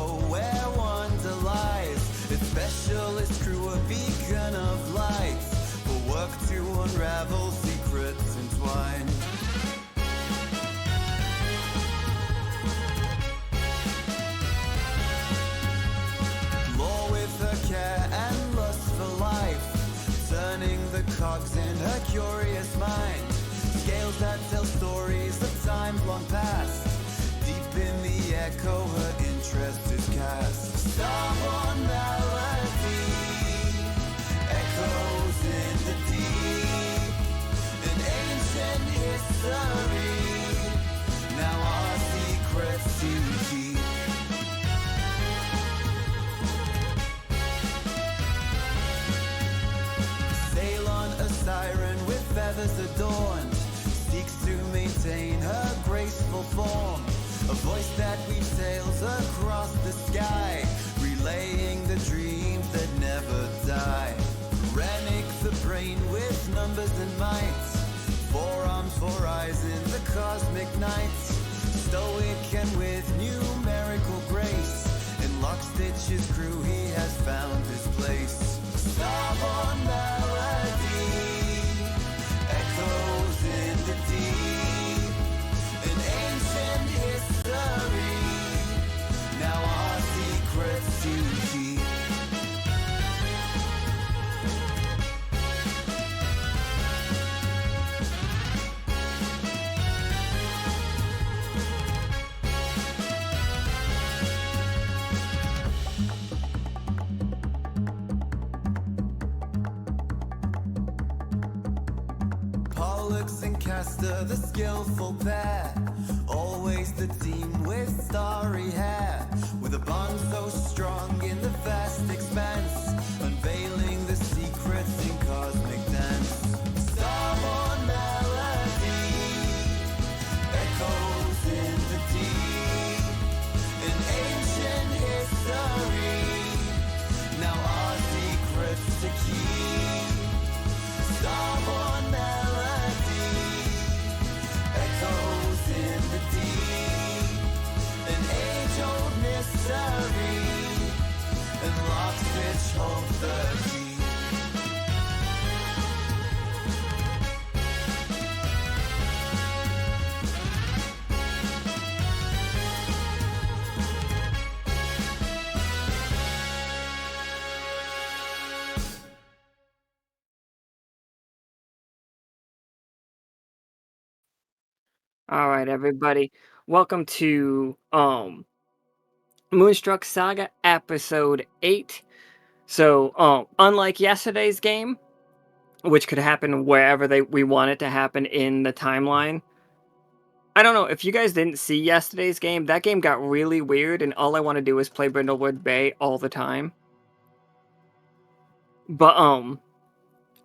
know where wonder lies. Its specialist crew a beacon of light for work to unravel secrets entwined. Lore with her care and lust for life, turning the cogs in her curious mind. Scales that tell stories of times long past. Deep in the echo, her interest is cast. Starborn melody echoes in the deep. An ancient history, now our secrets to keep. Ceylon, a siren with feathers adorned, seeks to maintain her graceful form. A voice that weaves tales across the sky, relaying the dreams that never die. Renic, the brain with numbers and might, forearms for eyes in the cosmic night. Stoic and with numerical grace, in Lockstitch's crew he has found his place. Starborn melody echoes in the deep. An ancient history, now our secrets to keep. Pollux and Castor, the skillful pair, always the team with starry hair, with a bond so strong in the vast expanse, unveiling the secrets in cosmic dance. Starborn melody echoes in the deep. An ancient history, now our secrets to keep. Starborn melody echoes in the deep. An age-old mystery, and Lockstitch holds the key. All right, everybody. Welcome to Moonstruck Saga episode 8. So, unlike yesterday's game, which could happen wherever we want it to happen in the timeline. I don't know, if you guys didn't see yesterday's game, that game got really weird and all I want to do is play Brindlewood Bay all the time. But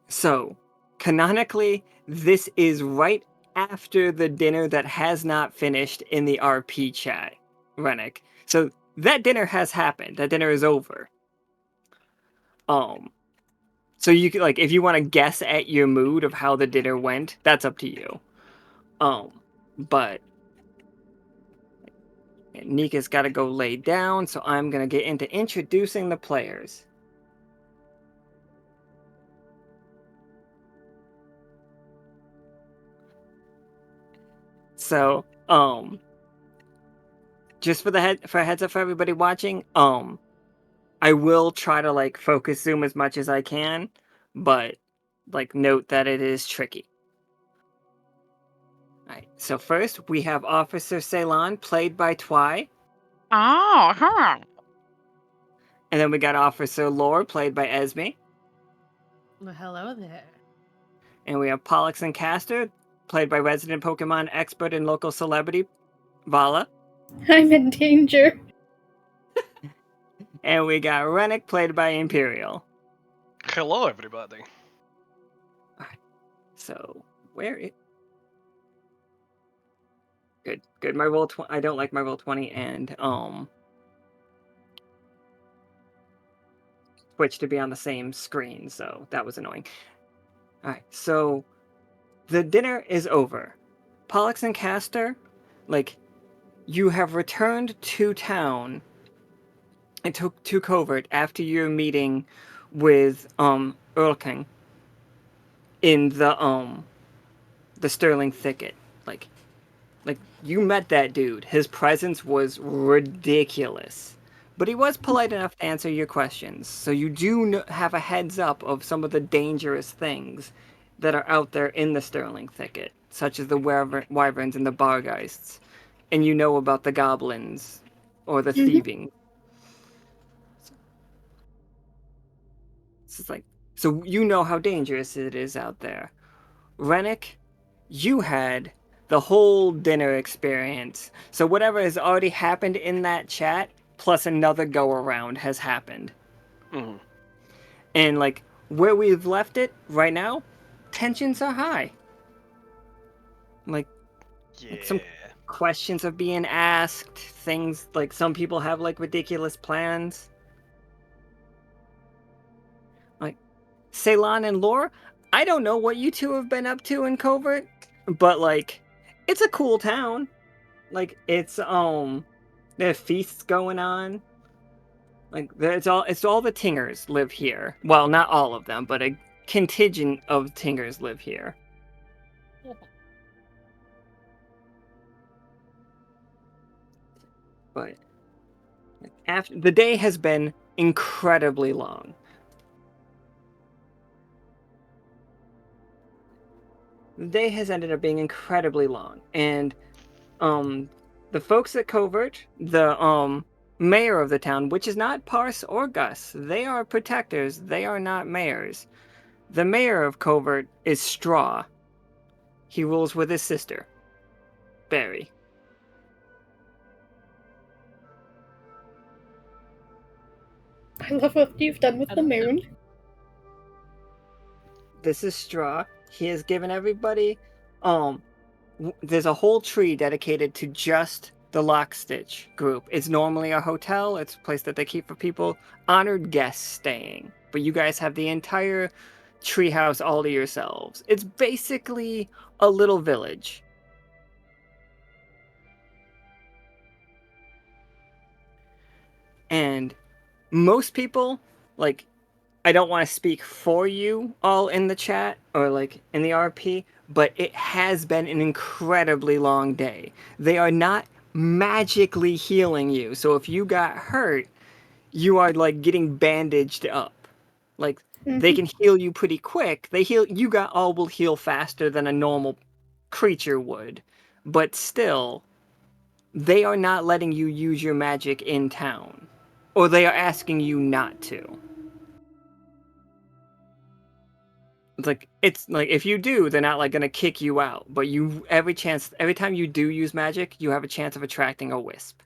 so canonically this is right after the dinner that has not finished in the RP chat, Renic. So that dinner has happened. That dinner is over. So you can, like, if you want to guess at your mood of how the dinner went, that's up to you. But Nika's got to go lay down, so I'm gonna get into introducing the players. So, just for heads up for everybody watching, I will try to, like, focus zoom as much as I can, but, like, note that it is tricky. Alright, so first we have Officer Ceylon, played by Twy. Oh, huh. And then we got Officer Lore, played by Esme. Well, hello there. And we have Pollux and Castor, played by resident Pokemon expert and local celebrity, Vala. I'm in danger. And we got Renic, played by Imperial. Hello, everybody. Alright, so where it... Good. My roll 20. I don't like my roll 20 and Switch to be on the same screen, so that was annoying. Alright, so the dinner is over. Pollux and Castor, like, you have returned to town it took to Covert after your meeting with Earl King in the Sterling Thicket. Like you met that dude. His presence was ridiculous. But he was polite enough to answer your questions. So you do have a heads up of some of the dangerous things that are out there in the Sterling Thicket, such as the wyverns and the bargeists. And you know about the goblins or the thieving. It's like, so you know how dangerous it is out there. Renic, you had the whole dinner experience. So whatever has already happened in that chat, plus another go around has happened. Mm-hmm. And like where we've left it right now, tensions are high. Like some questions are being asked, things like some people have like ridiculous plans. Like Ceylon and Lore, I don't know what you two have been up to in Covert, but like it's a cool town. Like it's there are feasts going on. Like it's all the Tingers live here. Well, not all of them, but a contingent of Tingers live here. But after the day has been incredibly long. The day has ended up being incredibly long, and the folks at Covert, the mayor of the town, which is not Parse or Gus, they are protectors, they are not mayors. The mayor of Covert is Straw. He rules with his sister, Barry. I love what you've done with the moon. This is Straw. He has given everybody there's a whole tree dedicated to just the Lockstitch group. It's normally a hotel. It's a place that they keep for people, honored guests staying. But you guys have the entire treehouse all to yourselves. It's basically a little village. And most people, like, I don't want to speak for you all in the chat or like in the RP, but it has been an incredibly long day. They are not magically healing you. So if you got hurt, you are like getting bandaged up. Like they can heal you pretty quick. Will heal faster than a normal creature would. But still, they are not letting you use your magic in town. Or they are asking you not to. It's like if you do, they're not like gonna kick you out. But every time you do use magic, you have a chance of attracting a wisp.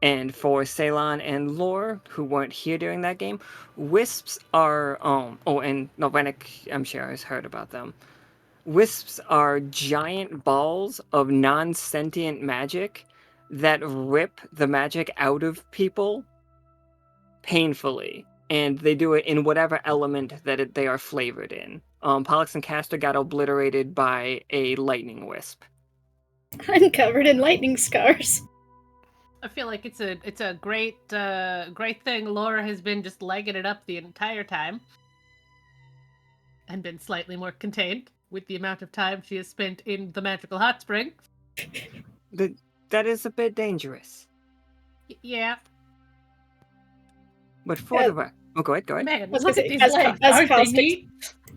And for Ceylon and Lore, who weren't here during that game, wisps are and Renic, I'm sure has heard about them. Wisps are giant balls of non-sentient magic that rip the magic out of people painfully. And they do it in whatever element that they are flavored in. Pollux and Castor got obliterated by a lightning wisp. I'm covered in lightning scars. I feel like it's a great thing. Laura has been just legging it up the entire time, and been slightly more contained with the amount of time she has spent in the magical hot spring. That is a bit dangerous. Yeah. But for the record, go ahead. Man, look at these legs.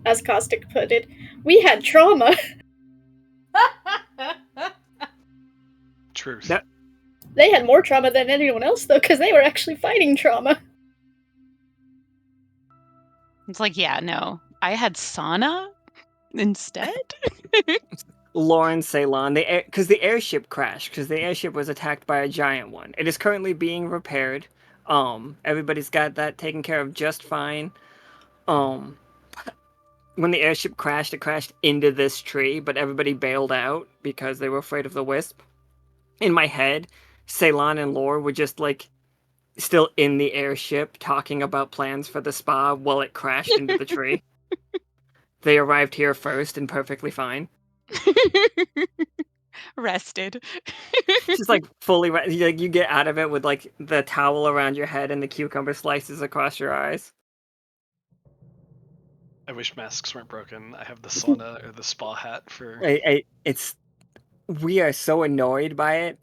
As Caustic put it, we had trauma. Truth. They had more trauma than anyone else, though, because they were actually fighting trauma. It's like, yeah, no. I had sauna instead? Lauren Ceylon, because the airship crashed, because the airship was attacked by a giant one. It is currently being repaired. Everybody's got that taken care of just fine. When the airship crashed, it crashed into this tree, but everybody bailed out because they were afraid of the wisp. In my head, Ceylon and Lore were just like still in the airship talking about plans for the spa while it crashed into the tree. They arrived here first and perfectly fine. Rested. Just like fully, you get out of it with like the towel around your head and the cucumber slices across your eyes. I wish masks weren't broken. I have the sauna or the spa hat for. We are so annoyed by it.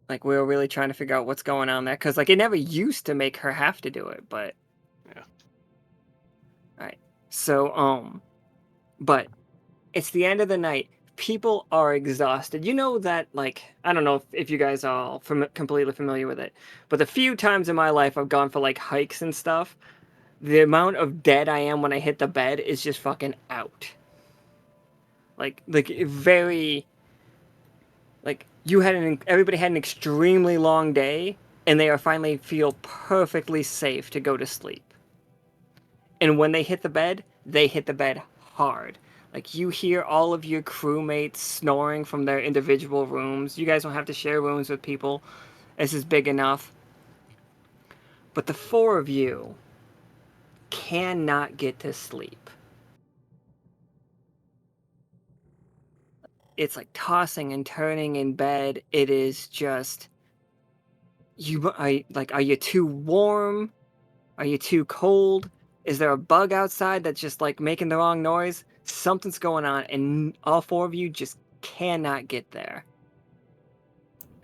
Like we were really trying to figure out what's going on there because like it never used to make her have to do it, but Yeah. All right. So but it's the end of the night. People are exhausted. You know that, like, I don't know if you guys are all completely familiar with it, but the few times in my life I've gone for, like, hikes and stuff, the amount of dead I am when I hit the bed is just fucking out. Like very... Like, everybody had an extremely long day, and they are finally feel perfectly safe to go to sleep. And when they hit the bed hard. Like, you hear all of your crewmates snoring from their individual rooms. You guys don't have to share rooms with people. This is big enough. But the four of you cannot get to sleep. It's like tossing and turning in bed. It is just... Are you too warm? Are you too cold? Is there a bug outside that's just like making the wrong noise? Something's going on, and all four of you just cannot get there.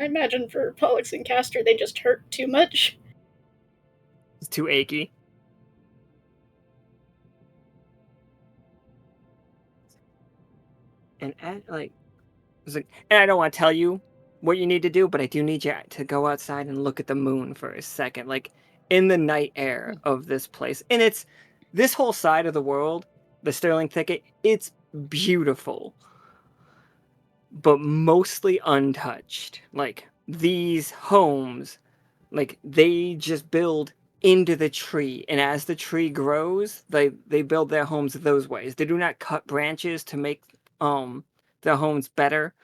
I imagine for Pollux and Castor, they just hurt too much. It's too achy. And and I don't want to tell you what you need to do, but I do need you to go outside and look at the moon for a second, like in the night air of this place. And it's this whole side of the world, the Sterling Thicket, it's beautiful, but mostly untouched. Like these homes, like they just build into the tree, and as the tree grows, they build their homes those ways. They do not cut branches to make their homes better.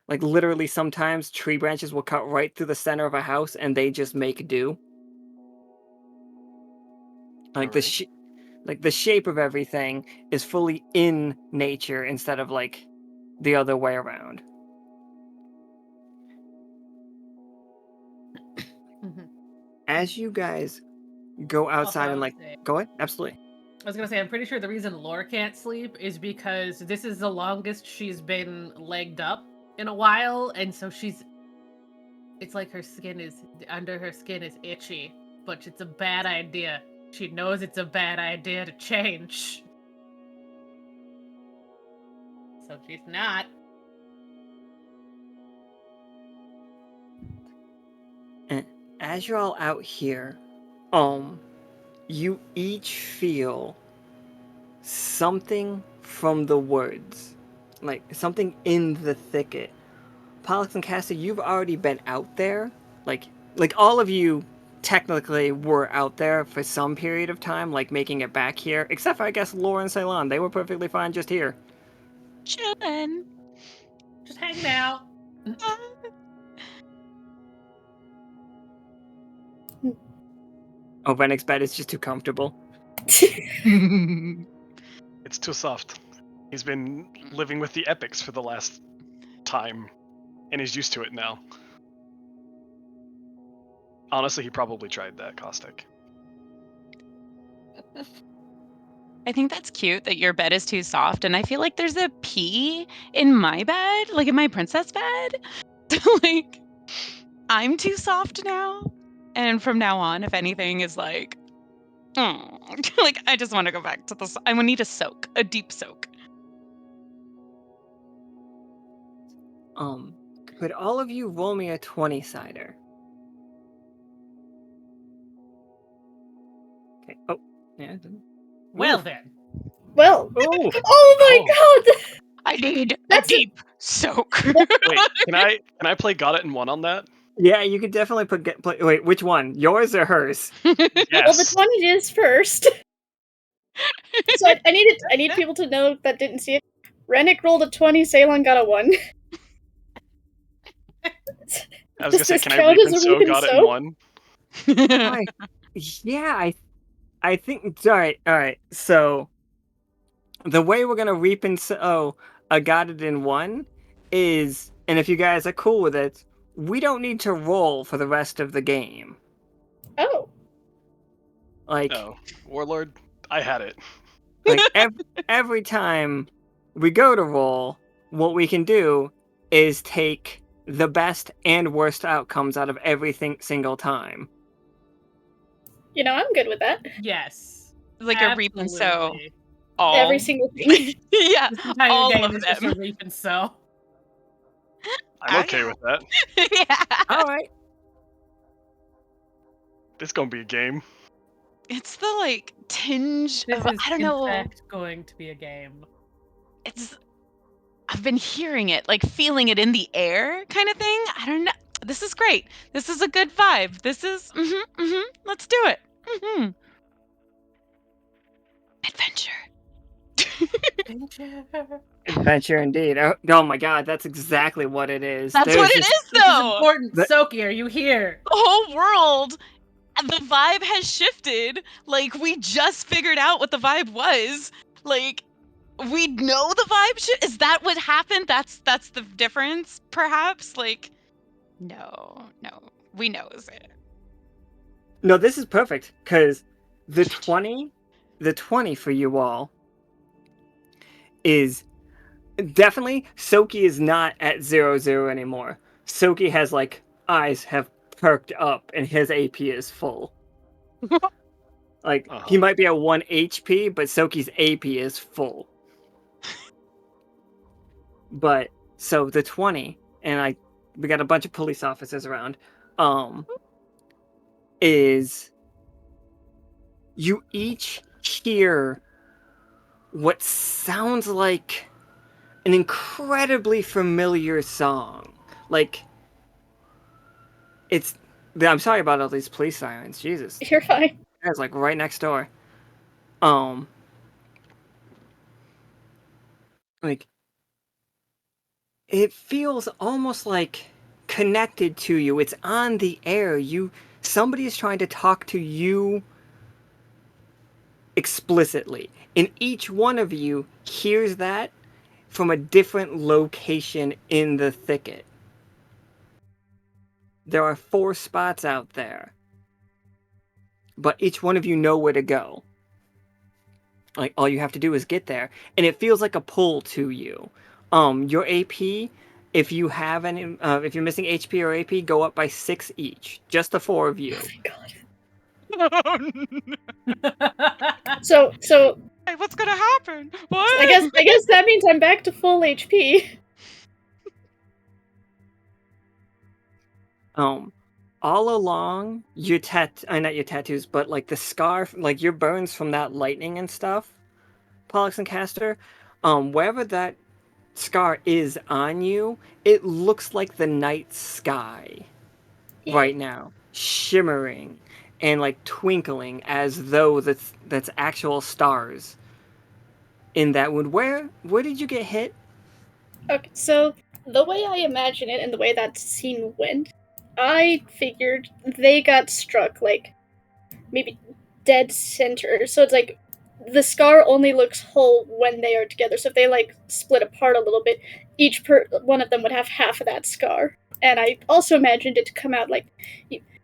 Like literally sometimes tree branches will cut right through the center of a house and they just make do. Like the shape of everything is fully in nature instead of like the other way around. As you guys go outside and like go ahead, absolutely. I was gonna say, I'm pretty sure the reason Laura can't sleep is because this is the longest she's been legged up in a while, and so it's like her skin is, under her skin is itchy, but it's a bad idea. She knows it's a bad idea to change. So she's not. And as you're all out here, you each feel something from the woods, like something in the thicket. Pollux and Castor, you've already been out there. Like all of you technically were out there for some period of time, like making it back here. Except for, I guess, Laura and Ceylon. They were perfectly fine just here. Chillin'. Just hanging out. Oh, Renic's bed is just too comfortable. It's too soft. He's been living with the epics for the last time, and he's used to it now. Honestly, he probably tried that caustic. I think that's cute that your bed is too soft, and I feel like there's a pea in my bed, like in my princess bed. Like, I'm too soft now, and from now on, if anything is like, like I just want to go back to the. I would need a soak, a deep soak. Could all of you roll me a 20-sider? Okay. Oh, yeah. Well Oof. then. Well, Oh, oh my god! I need That's a deep soak. Wait, can I play Got It in One on that? yeah. You could definitely wait. Which one? Yours or hers? Well, the 20 is first. So I need people to know that didn't see it. Renic rolled a 20, Ceylon got a 1. I was Does gonna say, this can I count reap as and a sow reap and Got It in sow? One? Yeah, I think. All right. So the way we're gonna reap and sow a Got It in One is And if you guys are cool with it, we don't need to roll for the rest of the game. Oh. Like, No, Warlord, I had it. like every time we go to roll, what we can do is take the best and worst outcomes out of everything single time. You know, I'm good with that. Yes. Like a reap and sow. Absolutely. All. Every single thing. Yeah, This entire all game of is just a them. reap and sow. I'm okay with that. Yeah. All right. This gonna be a game. It's the like tinge This of is, I don't in know. fact, going to be a game. It's I've been hearing it, like feeling it in the air kind of thing. I don't know. This is great. This is a good vibe. This is let's do it. Adventure. Adventure indeed. Oh my god, that's exactly what it is. That's what it just- is This is though. important. The- Soki, are you here? The whole world, the vibe has shifted. Like we just figured out what the vibe was. Like we know the vibe. Is that what happened? That's the difference, perhaps. Like, no, we knows it. No, this is perfect because the 20 for you all is definitely Soki is not at 0-0 anymore. Soki has like eyes have perked up and his AP is full. Like he might be at 1 HP, but Soki's AP is full. But so the 20, and we got a bunch of police officers around, is you each hear what sounds like an incredibly familiar song. Like I'm sorry about all these police sirens, Jesus. You're fine. That's like right next door. Like it feels almost like connected to you. It's on the air. Somebody is trying to talk to you explicitly. And each one of you hears that from a different location in the thicket. There are 4 spots out there. But each one of you know where to go. Like all you have to do is get there. And it feels like a pull to you. Your AP, if you have any, if you're missing HP or AP, go up by 6 each. Just the 4 of you. So Hey, what's gonna happen? What? I guess that means I'm back to full HP. All along your not your tattoos, but like the scar, like your burns from that lightning and stuff, Pollux and Castor, wherever that scar is on you, it looks like the night sky right now, shimmering and like twinkling as though that's actual stars in that wound. Where did you get hit? Okay, so the way I imagine it and the way that scene went, I figured they got struck like maybe dead center. So it's like the scar only looks whole when they are together. So if they like split apart a little bit, each one of them would have half of that scar. And I also imagined it to come out like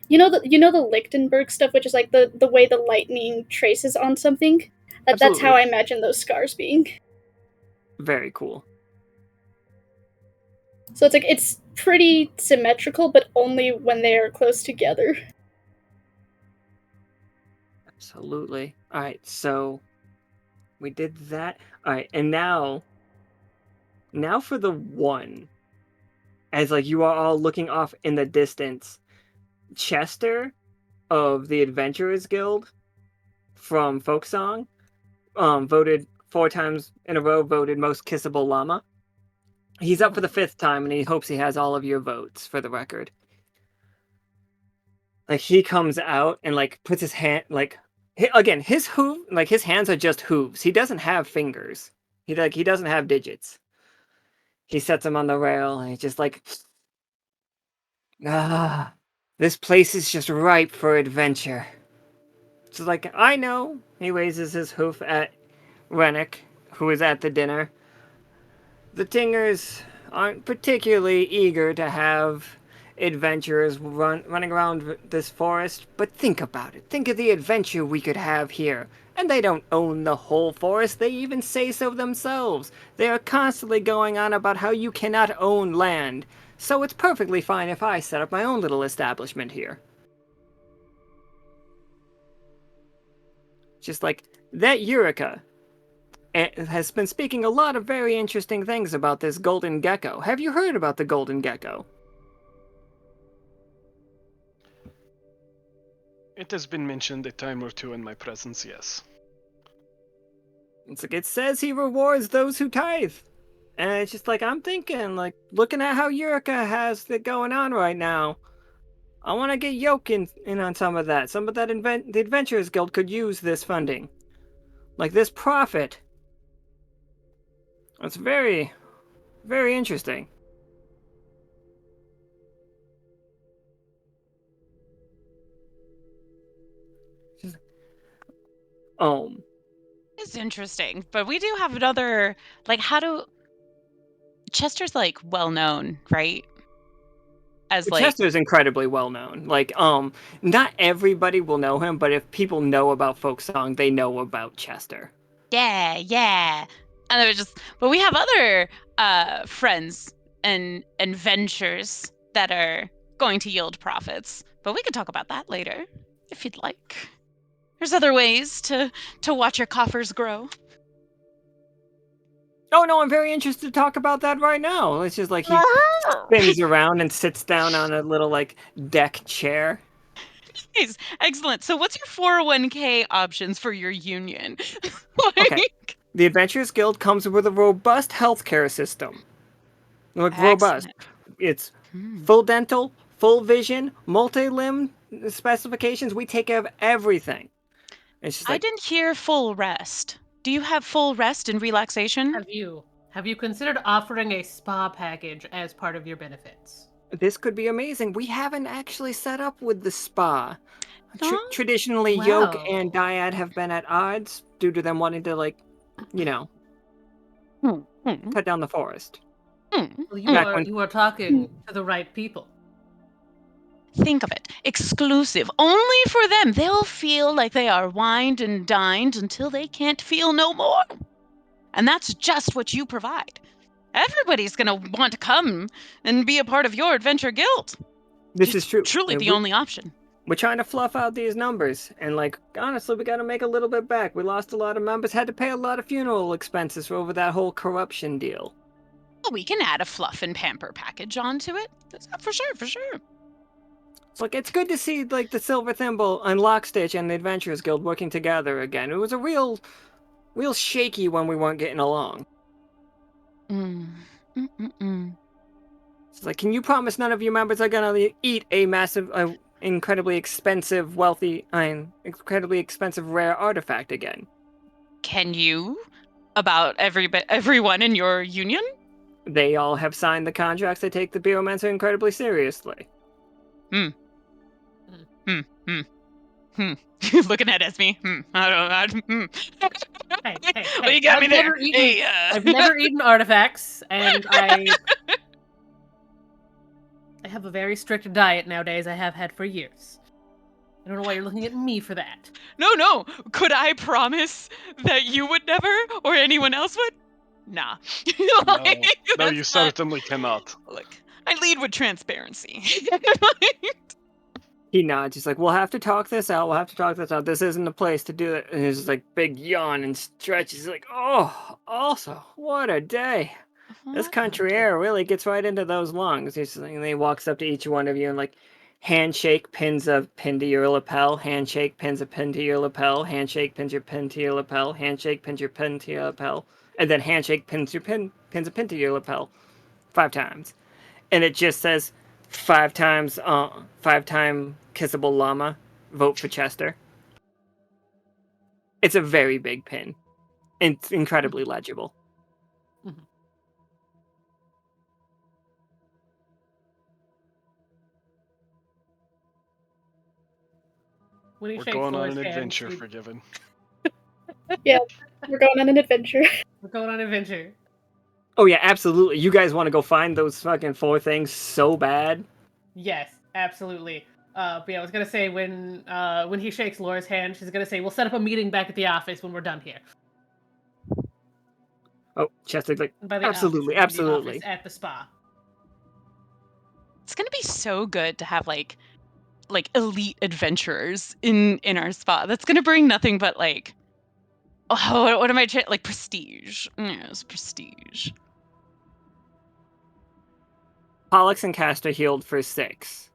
you know the Lichtenberg stuff, which is like the way the lightning traces on something. That's how I imagine those scars being. Very cool. So it's like it's pretty symmetrical, but only when they are close together. Absolutely. All right, so we did that. All right, and now for the 1. As like you are all looking off in the distance, Chester of the Adventurers Guild from Folksong voted 4 times in a row, voted most kissable llama. He's up for the 5th time, and he hopes he has all of your votes for the record. Like he comes out and like puts his hand like again his hands are just hooves. He doesn't have fingers. He doesn't have digits. He sets them on the rail and he's just like, this place is just ripe for adventure. So like I know. He raises his hoof at Renic, who is at the dinner. The Tingers aren't particularly eager to have adventurers running around this forest, but think about it. Think of the adventure we could have here. And they don't own the whole forest, they even say so themselves. They are constantly going on about how you cannot own land. So it's perfectly fine if I set up my own little establishment here. Just like that Eureka has been speaking a lot of very interesting things about this golden gecko. Have you heard about the golden gecko? It has been mentioned a time or two in my presence, yes. It's like it says he rewards those who tithe. And it's just like I'm thinking, like, looking at how Eureka has it going on right now. I want to get Yoke in on some of that. Some of that the Adventurers Guild could use this funding. Like this profit. It's very, very interesting. It's interesting, but we do have another, like, Chester's, like, well known, right? As, like, Chester's incredibly well known. Like, not everybody will know him, but if people know about folk song, they know about Chester. yeah. And it was just, but we have other friends and ventures that are going to yield profits. But we could talk about that later, if you'd like. There's other ways to watch your coffers grow. Oh no, I'm very interested to talk about that right now. It's just like he spins around and sits down on a little like deck chair. Nice. Excellent. So what's your 401k options for your union? Okay. The Adventurers Guild comes with a robust healthcare system. Like robust. It's full dental, full vision, multi-limb specifications. We take care of everything. It's just like, I didn't hear full rest. Do you have full rest and relaxation? Have you considered offering a spa package as part of your benefits? this could be amazing. We haven't actually set up with the spa. No? Traditionally, Yoke and Dyad have been at odds due to them wanting to, like, you know, cut down the forest. Well, you are talking to the right people. Think of it. Exclusive. Only for them. They'll feel like they are wined and dined until they can't feel no more. And that's just what you provide. Everybody's going to want to come and be a part of your adventure guild. This is true. Truly the only option. We're trying to fluff out these numbers, and, like, honestly, we gotta make a little bit back. We lost a lot of members, had to pay a lot of funeral expenses over that whole corruption deal. Well, we can add a fluff and pamper package onto it. For sure. It's like, it's good to see, like, the Silver Thimble and Lockstitch and the Adventurers Guild working together again. It was a real shaky when we weren't getting along. It's like, can you promise none of you members are gonna eat a massive, incredibly expensive, incredibly expensive rare artifact again? Can you? About everyone in your union? They all have signed the contracts. They take the Pyromancer incredibly seriously. Looking at Esme. I don't. Hey, Well, you got me there. I've never eaten artifacts, and I have a very strict diet nowadays. I have had for years. I don't know why you're looking at me for that. No. Could I promise that you would never, or anyone else would? Nah. No, you certainly cannot. Look, I lead with transparency. He nods. He's like, we'll have to talk this out. This isn't the place to do it. And he's like, big yawn and stretches. He's like, oh, also, what a day. This country air really gets right into those lungs. And he walks up to each one of you and, like, handshake, pins a pin to your lapel. Handshake, pins a pin to your lapel. Handshake, pins your pin to your lapel. Handshake, pins your pin to your lapel. And then handshake, pins a pin to your lapel. 5 times. And it just says, 5-time kissable llama, vote for Chester. It's a very big pin. It's incredibly legible. We're going on an adventure, Forgiven. Yeah, we're going on an adventure. We're going on an adventure. Oh yeah, absolutely. You guys want to go find those fucking 4 things so bad? Yes, absolutely. But yeah, I was gonna say when he shakes Laura's hand, she's gonna say, "We'll set up a meeting back at the office when we're done here." Oh, Chester's like, And by the absolutely, office, I mean the office absolutely. at the spa. It's gonna be so good to have like elite adventurers in our spa. That's gonna bring nothing but like, oh, what am I like prestige? Yes, prestige. Pollux and Castor healed for 6.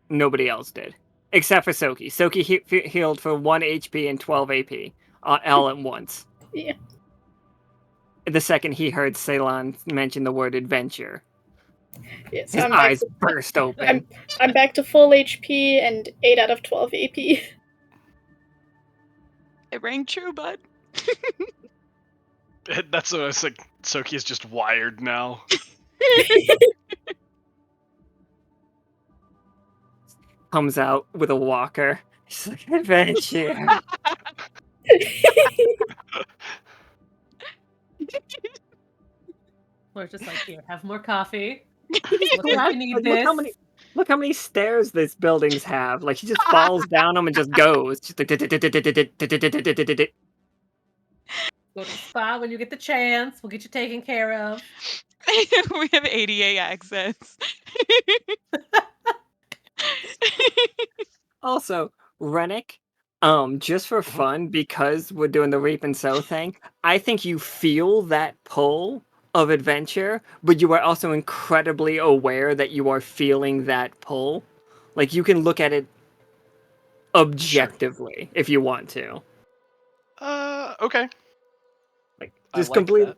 Nobody else did. Except for Soki. Soki healed for 1 HP and 12 AP. All at once. Yeah. The second he heard Ceylon mention the word adventure, Yes, his eyes burst open. I'm back to full HP and 8 out of 12 AP. It rang true, bud. That's what I was like. Soki is just wired now. Comes out with a walker. She's like, adventure. Laura's just like, "Here, have more coffee. Look I need this." Look how many stairs this buildings have. Like, she just falls down them and just goes. Just like, Go to the spa when you get the chance. We'll get you taken care of. We have ADA access. Also, Renic, just for fun, because we're doing the reap and sow thing, I think you feel that pull of adventure, but you are also incredibly aware that you are feeling that pull. Like, you can look at it objectively if you want to. Okay. Like, I just like complete. that.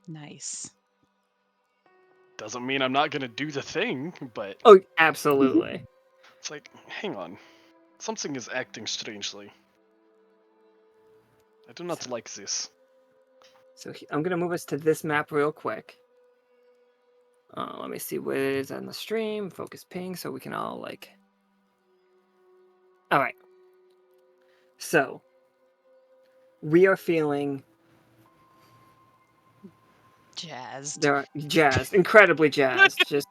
Nice. Doesn't mean I'm not gonna do the thing, but Oh, absolutely. it's like, hang on. Something is acting strangely. I do not like this. So I'm gonna move us to this map real quick. Let me see what it is on the stream. Focus ping, so we can all like. All right. So we are feeling Jazzed. they're jazzed, incredibly jazzed. Just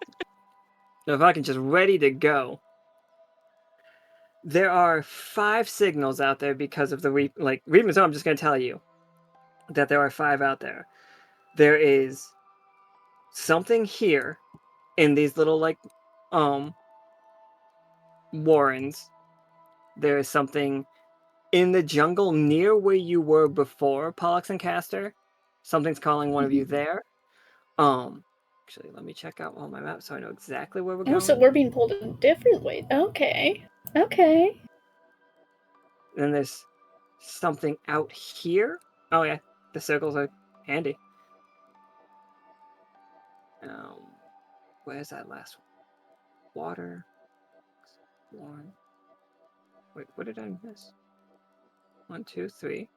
if I can just ready to go. There are 5 signals out there because of the reap and sow. I'm just gonna tell you that there are 5 out there. There is something here in these little warrens. There is something in the jungle near where you were before, Pollux and Castor. Something's calling one of you there. Actually, let me check out all my maps so I know exactly where we're going. Oh, so we're being pulled in different ways. Okay. Okay. Then there's something out here. Oh yeah, the circles are handy. Where's that last one? Water. One. Wait, what did I miss? 1, 2, 3.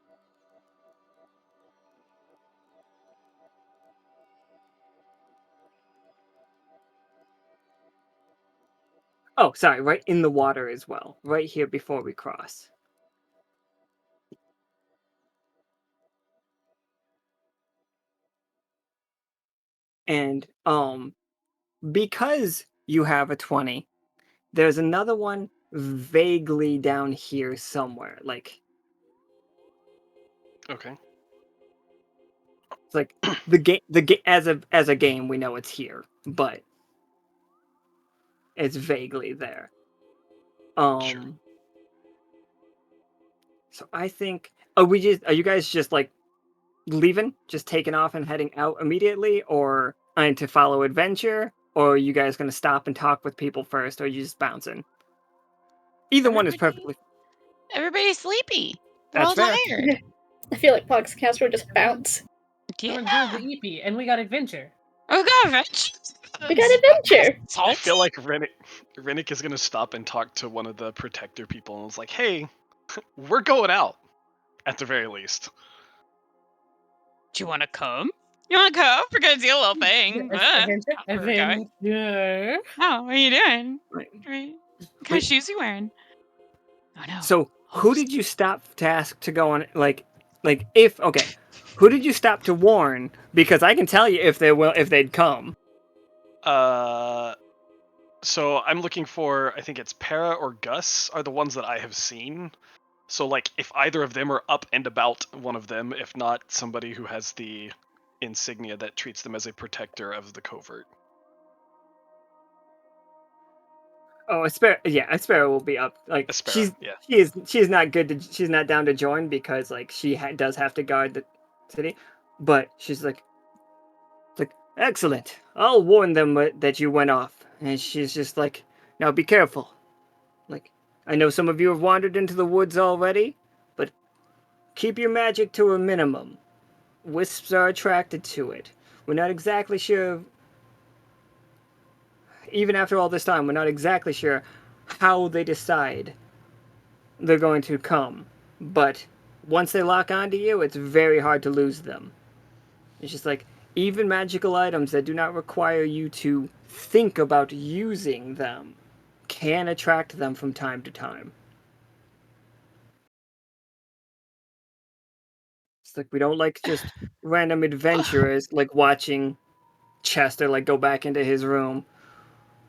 Oh, sorry, right in the water as well. Right here before we cross. And because you have a 20, there's another one vaguely down here somewhere. Like, Okay. it's like the game as a game we know it's here, but it's vaguely there. Sure. So I think are you guys just like leaving, just taking off and heading out immediately, or to follow adventure, or are you guys gonna stop and talk with people first, or are you just bouncing? Either one is perfectly. Everybody's sleepy. They're That's all fair. tired. I feel like Pollux and Castor would just bounce. Yeah. We're doing the EP, and we got adventure. Oh god, adventures. We got adventure! I Salt. feel like Renic is gonna stop and talk to one of the protector people and was like, "Hey, we're going out, at the very least." Do you want to come? You want to come? We're gonna do a little thing. Adventure. We're going. Adventure. Oh, what are you doing? Right. What kind of shoes are you wearing? Oh no. So who did you stop to ask to go on? Like if okay, Who did you stop to warn? Because I can tell you if they'd come. So I'm looking for, I think it's Para or Gus are the ones that I have seen. So like if either of them are up and about, one of them, if not somebody who has the insignia that treats them as a protector of the covert. Oh, Aspera will be up. Like Aspera, yeah. she's not good. She's not down to join because like she does have to guard the city, but she's like excellent. I'll warn them that you went off, and she's just like, now be careful. Like I know some of you have wandered into the woods already, but keep your magic to a minimum. Wisps are attracted to it. We're not exactly sure. Even after all this time, we're not exactly sure how they decide they're going to come. But once they lock onto you, it's very hard to lose them. It's just like, even magical items that do not require you to think about using them can attract them from time to time. It's like we don't like just random adventurers like watching Chester like go back into his room,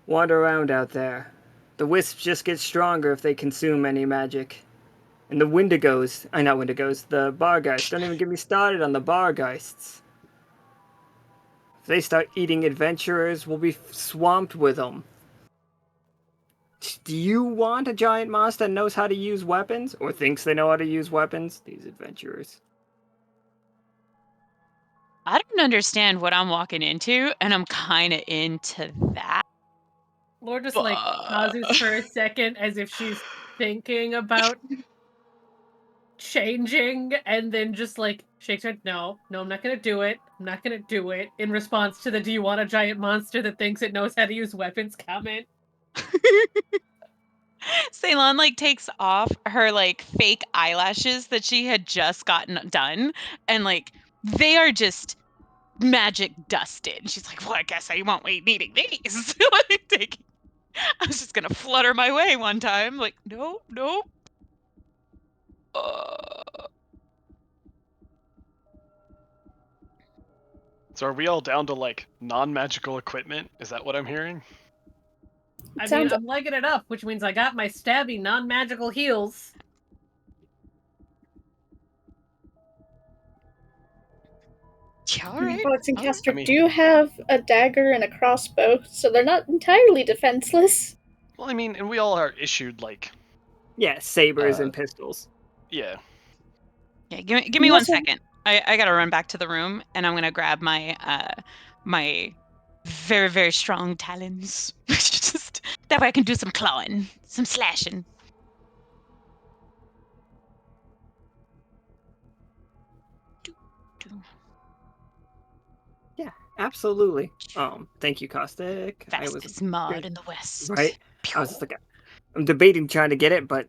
wander around out there. The wisps just get stronger if they consume any magic. And the Wendigos, not Wendigos, the Bargeists. Don't even get me started on the Bargeists. If they start eating adventurers, we'll be swamped with them. Do you want a giant monster that knows how to use weapons? Or thinks they know how to use weapons? These adventurers. I don't understand what I'm walking into, and I'm kind of into that. Lore just like pauses for a second as if she's thinking about changing, and then just like shakes her head. No, I'm not gonna do it. I'm not gonna do it. In response to the "Do you want a giant monster that thinks it knows how to use weapons?" comment. Ceylon like takes off her like fake eyelashes that she had just gotten done, and like they are just magic dusted. She's like, "Well, I guess I won't be needing these." Like, I was just gonna flutter my way one time. Like, no. So are we all down to like non-magical equipment? Is that what I'm hearing? I mean, Sounds- I'm legging it up, which means I got my stabby non-magical heals. Yeah, all right. Pollux and all right. Castor I mean- do have a dagger and a crossbow, so they're not entirely defenseless. Well, I mean, and we all are issued like, Yeah, sabers and pistols. yeah. Yeah, give You me one also- second. I gotta run back to the room, and I'm gonna grab my my very, very strong talons. Just that way I can do some clawing, some slashing. Yeah, absolutely. Thank you, Caustic. I Fast was as mud good. in the west. Right? I was just like, I'm debating trying to get it, but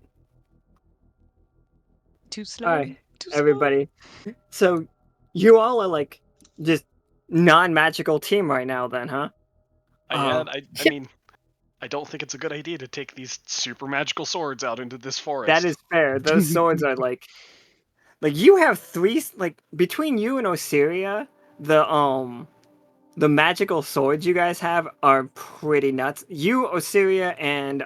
Too slow. alright, Too slow. everybody. So, you all are like just non-magical team right now, then, huh? I mean, I don't think it's a good idea to take these super magical swords out into this forest. That is fair. Those swords are like you have three like between you and Osiria, the magical swords you guys have are pretty nuts. You, Osiria, and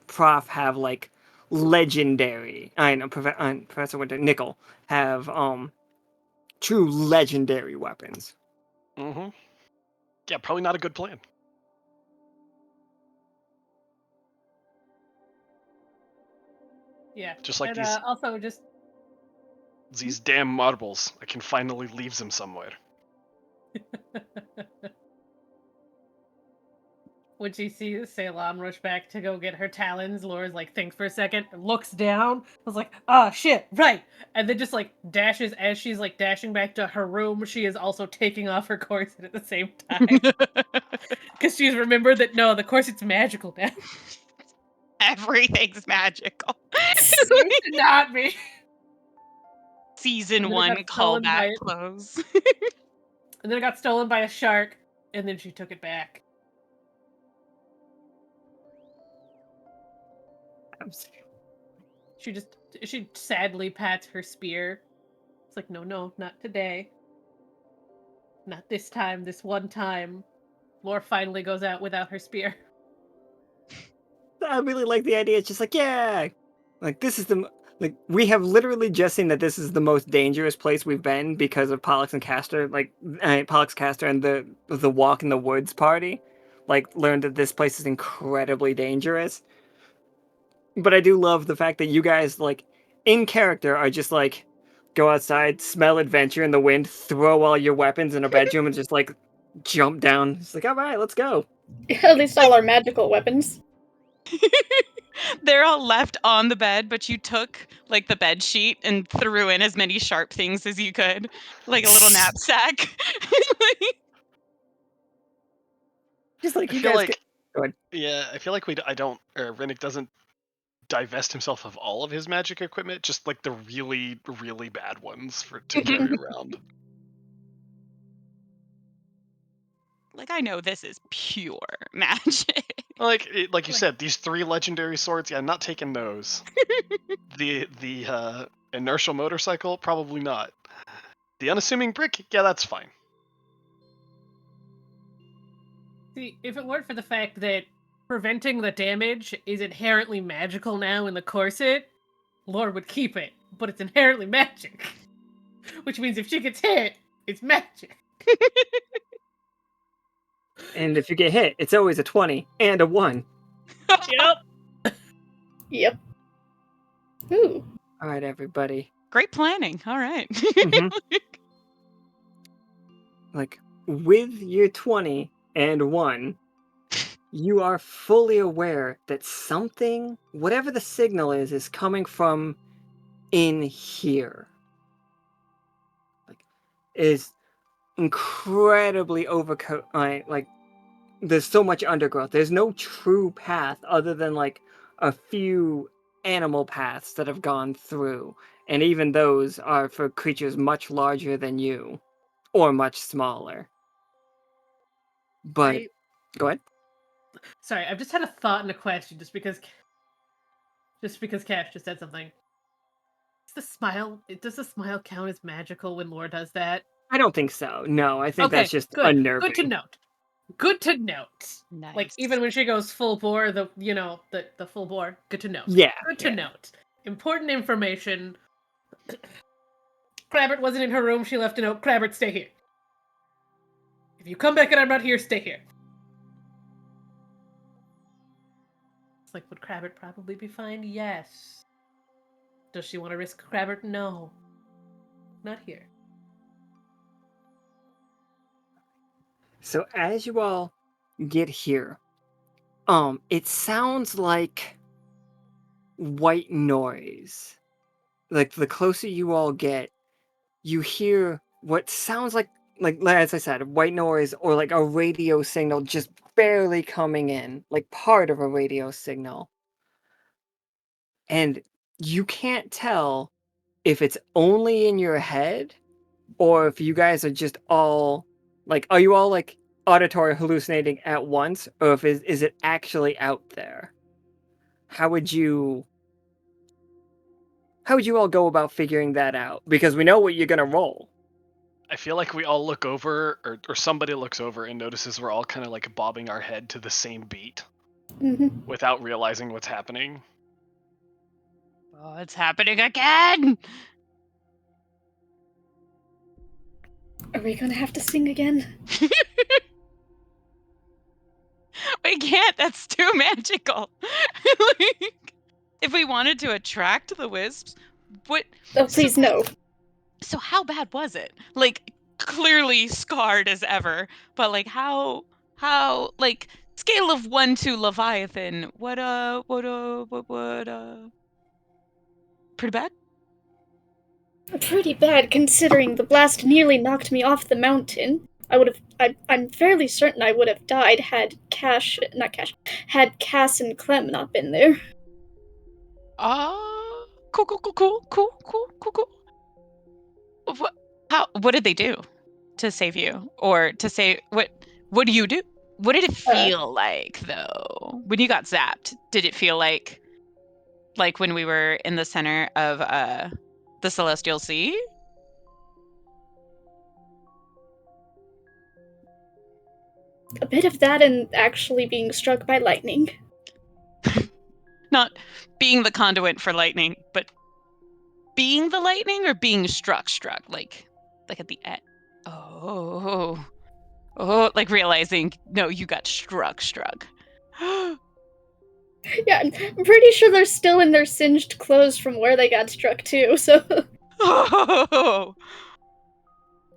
Prof have like legendary. I know Professor Winter Nickel have true legendary weapons. Mm-hmm. Yeah, probably not a good plan. Yeah. Just like and also just these damn marbles. I can finally leave them somewhere. when she sees Ceylon rush back to go get her talons, Laura's like thinks for a second, looks down, was like, ah shit, right. And then just like dashes as she's like dashing back to her room, she is also taking off her corset at the same time. Because she's remembered that no, the corset's magical now. Everything's magical. It should not be. Season And then it 1 got stolen by callback it. clothes. And then it got stolen by a shark, and then she took it back. She sadly pats her spear. It's like, no, not today. Not this time, this one time. Lore finally goes out without her spear. I really like the idea. It's just like, yeah, like this is like we have literally just seen that this is the most dangerous place we've been because of Pollux and Castor, like Pollux, Castor, and the walk in the woods party. Like learned that this place is incredibly dangerous. But I do love the fact that you guys like in character are just like go outside, smell adventure in the wind, throw all your weapons in a bedroom, and just like jump down. It's like, all right, let's go. At least all our magical weapons. They're all left on the bed, but you took like the bed sheet and threw in as many sharp things as you could, like a little knapsack. Just like I you feel guys. like, Go ahead. yeah, I feel like Renic doesn't divest himself of all of his magic equipment, just like the really, really bad ones to carry around. Like, I know this is pure magic. Like you said, these 3 legendary swords, yeah, I'm not taking those. the inertial motorcycle, probably not. The unassuming brick, yeah, that's fine. See, if it weren't for the fact that preventing the damage is inherently magical now in the corset, Lore would keep it, but it's inherently magic. Which means if she gets hit, it's magic. And if you get hit, it's always a 20 and a 1. Yep. Yep. Ooh. All right, everybody. Great planning. All right. Mhm. Like, with your 20 and 1, you are fully aware that something, whatever the signal is coming from in here. Like, is incredibly like, there's so much undergrowth. There's no true path other than, like, a few animal paths that have gone through. And even those are for creatures much larger than you. Or much smaller. But go ahead. Sorry, I've just had a thought and a question just because Cash just said something. Does the smile count as magical when Lore does that? I don't think so. No, I think Okay, that's just good. unnerving. Good to note. Nice. Like even when she goes full bore, the full bore. Good to note. Yeah. Good to note. Important information. Crabbert wasn't in her room. She left a note. Crabbert, stay here. If you come back and I'm not here, stay here. It's like, would Crabbert probably be fine? Yes. Does she want to risk Crabbert? No. Not here. So as you all get here, it sounds like white noise. Like the closer you all get, you hear what sounds like as I said, white noise or like a radio signal just barely coming in, like part of a radio signal. And you can't tell if it's only in your head or if you guys are just all like, are you all like auditory hallucinating at once, or if is it actually out there? How would you all go about figuring that out? Because we know what you're gonna roll. I feel like we all look over, or somebody looks over and notices we're all kind of like bobbing our head to the same beat without realizing what's happening. Oh, it's happening again. Are we gonna have to sing again? We can't. That's too magical. Like, if we wanted to attract the wisps, what? Oh, please, no. So how bad was it? Like, clearly scarred as ever, but like how like scale of 1 to Leviathan? What pretty bad? Pretty bad, considering the blast nearly knocked me off the mountain. I'm fairly certain I would have died had Cass and Clem not been there. Cool. What did they do to save you? Or to say, what do you do? What did it feel like, though? When you got zapped, did it feel like when we were in the center of the Celestial Sea? A bit of that and actually being struck by lightning. Not being the conduit for lightning, but being the lightning or being struck, like at the end. Oh, like realizing, no, you got struck. Yeah, I'm pretty sure they're still in their singed clothes from where they got struck too, so... Oh,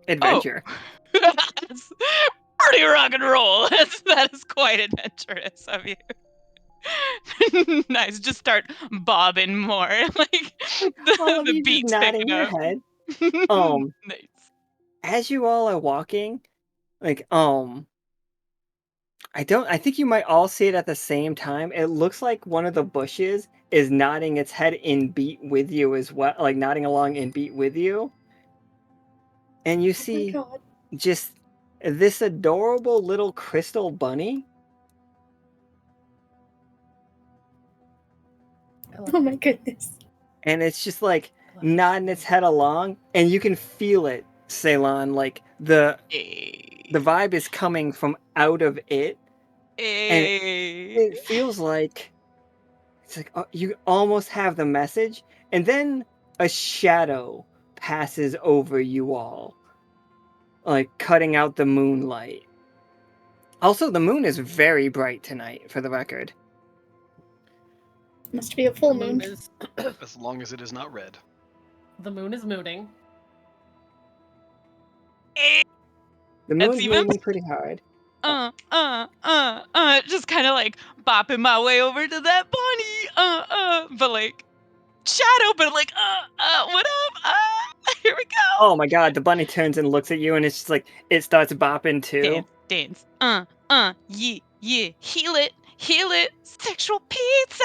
Adventure. that's pretty rock and roll. That is quite adventurous of you. Nice. Just start bobbing more, like All of the you just beat's nodding picking your up. head. Nice. As you all are walking, like, I think you might all see it at the same time. It looks like one of the bushes is nodding its head in beat with you as well, like nodding along in beat with you. And you Oh my see god. just this adorable little crystal bunny. Oh my goodness. And it's just like nodding its head along, and you can feel it, Ceylon, like the vibe is coming from out of it. And it feels like it's like you almost have the message, and then a shadow passes over you all, like cutting out the moonlight. Also, the moon is very bright tonight, for the record. Must be a full The moon. is As long as it is not red. the moon is mooning. The That's moon's even- moving pretty hard. Just kind of like bopping my way over to that bunny, but like shadow, but like, what up? Here we go. Oh my god, the bunny turns and looks at you, and it's just like, it starts bopping too. Dance. Yeah, heal it. Sexual pizza.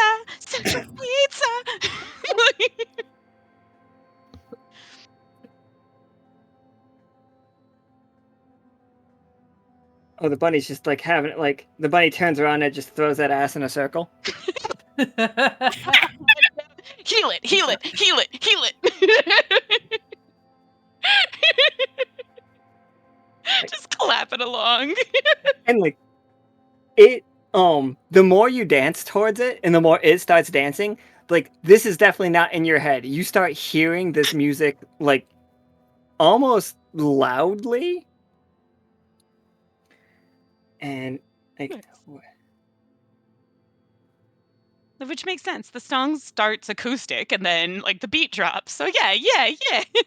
Oh, the bunny's just like having it, like, the bunny turns around and just throws that ass in a circle. Heal it. Just clapping along. And like, it, the more you dance towards it, and the more it starts dancing, like, this is definitely not in your head. You start hearing this music, like, almost loudly. And, like, Which makes sense. The song starts acoustic and then like the beat drops. So yeah.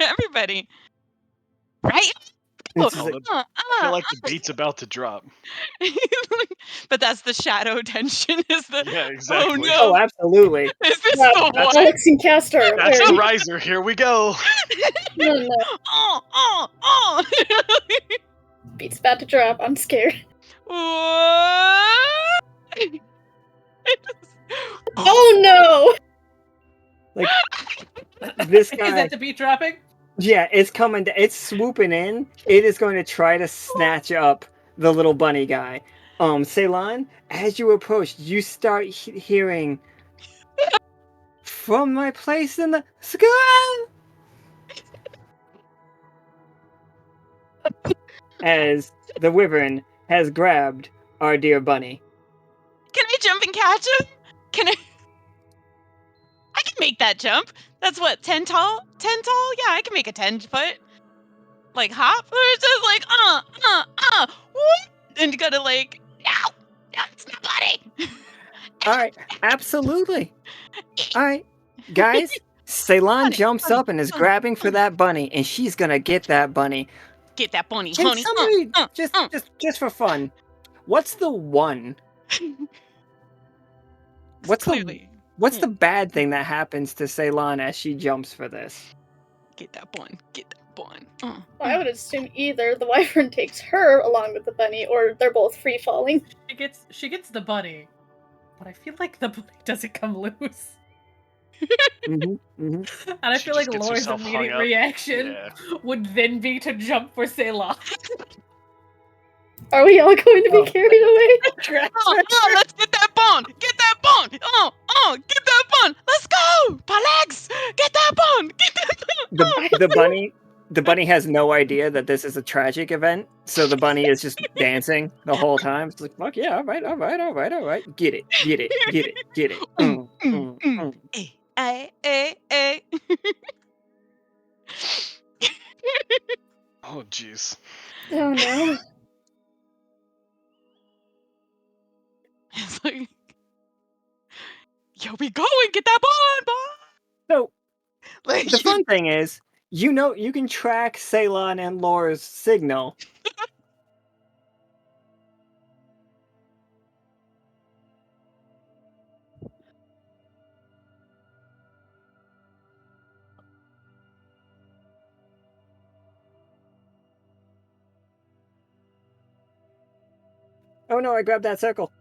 Everybody. Right? it's just like, I feel like the beat's about to drop. But that's the shadow tension. Is the Yeah, exactly. Oh oh, no! absolutely. Is this Yeah, the one? Pollux and Castor. That's where- the riser. Here we go. No. Oh! Beat's about to drop. I'm scared. What? Oh no! Like, this Is guy, that the beat dropping? yeah, it's coming, it's swooping in. It is going to try to snatch up the little bunny guy. Ceylon, as you approach, you start hearing from my place in the sky as the wyvern has grabbed our dear bunny. Can I jump and catch him? Can I? I can make that jump. That's what, 10 tall? 10 tall? Yeah, I can make a 10-foot. Like hop? Or it's just like, whoop, and you gotta like, no, it's my buddy. All right, absolutely. All right, guys, Ceylon Bunny, jumps bunny, up and is bunny, grabbing for that bunny, and she's gonna get that bunny. Get that bunny, Can honey. somebody, just for fun, what's the one? What's Clearly. What's the bad thing that happens to Ceylon as she jumps for this? Get that bun. Well, I would assume either the wyvern takes her along with the bunny, or they're both free falling. She gets the bunny, but I feel like the bunny doesn't come loose. And I She feel just like gets Laura's herself hung immediate up. reaction Yeah. would then be to jump for Ceylon. Are we all going to be Oh. carried away? Let's get that bun. Get that bun. Get that bun. Let's go. Pollux, get that bun. Get that bun. the bunny the bunny has no idea that this is a tragic event, so the bunny is just dancing the whole time. It's like, fuck yeah, all right, all right, all right, all right. Get it, get it, get it, get it. Eh. Oh, jeez. Oh no. It's like, yo, we going, get that bond, boy. So Like, the fun thing is, you can track Ceylon and Lore's signal. Oh no, I grabbed that circle.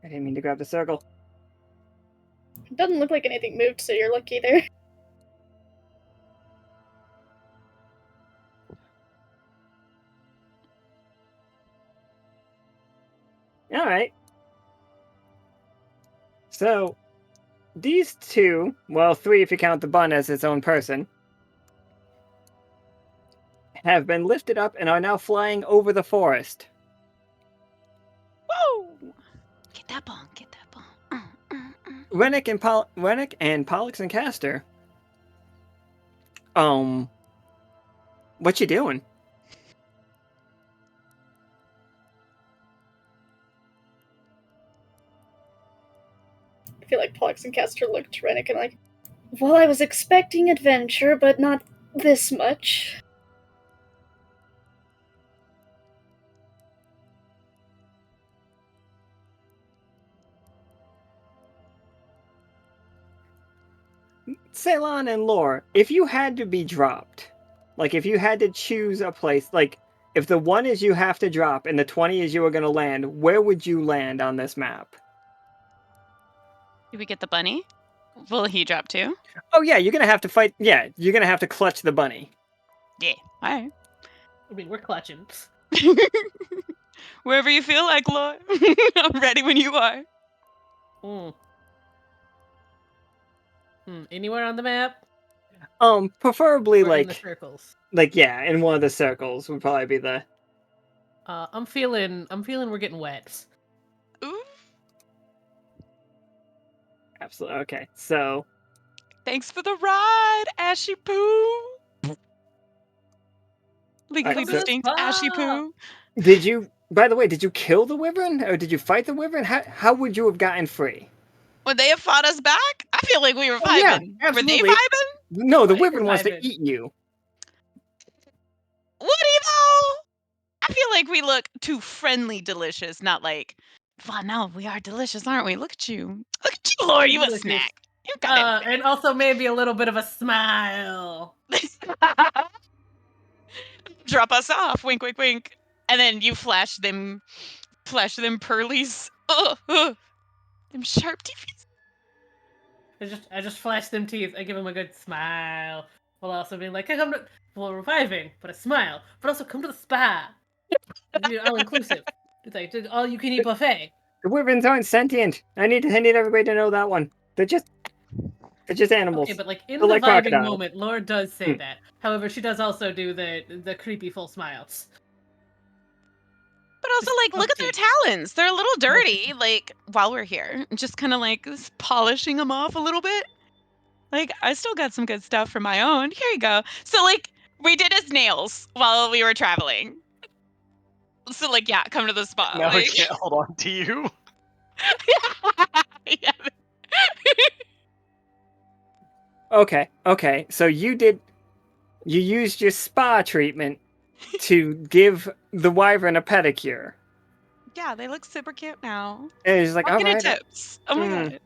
I didn't mean to grab the circle. It doesn't look like anything moved, so you're lucky there. Alright. So, these two, well, three if you count the bun as its own person, have been lifted up and are now flying over the forest. woo! Get that bond, get that bond. Renic and Pollux and Castor. What you doing? I feel like Pollux and Castor looked to Renic and like, well, I was expecting adventure, but not this much. Ceylon and Lore, if you had to be dropped, like if you had to choose a place, like if the 1 is you have to drop and the 20 is you are going to land, where would you land on this map? Did we get the bunny? Will he drop too? Oh yeah, you're going to have to fight. Yeah, you're going to have to clutch the bunny. Yeah, alright. I mean, we're clutching. Wherever you feel like, Lord. I'm ready when you are. Anywhere on the map? Preferably Or in the like circles. yeah, in one of the circles would probably be the. I'm feeling we're getting wet. Ooh, Absolutely. Okay, so thanks for the ride, Ashy Poo. Legally so- distinct Ashy Poo. did you? By the way, did you kill the wyvern or did you fight the wyvern? How would you have gotten free? Would they have fought us back? I feel like we were vibing. Yeah, Were they absolutely. vibing? No, the Like, we're wyvern wants to vibing. eat you. Would he though? I feel like we look too friendly delicious, not like, well, no, we are delicious, aren't we? Look at you. Look at you, Laura, you a Delicious. snack. You got And also maybe a little bit of a smile. it. Drop us off. Wink, wink, wink. And then you flash them pearlies. Them sharp teeth. I just flash them teeth. I give them a good smile, while also being like, "Hey, come to well, reviving, but a smile, but also come to the spa. All inclusive. It's like all you can eat buffet." The wyverns aren't sentient. I need everybody to know that one. They're just animals. Okay, but like in They're the like vibing crocodiles. moment, Laura does say that. However, she does also do the creepy full smiles. But also, like, look at their talons. They're a little dirty, like, while we're here. Just kind of like polishing them off a little bit. Like, I still got some good stuff for my own. Here you go. So, like, we did his nails while we were traveling. So, like, yeah, come to the spa. Now I Like, can't hold on to you. yeah. Okay. So you used your spa treatment to give the wyvern a pedicure. Yeah, they look super cute now. And it's like, all Walking in right. tips. Oh my god.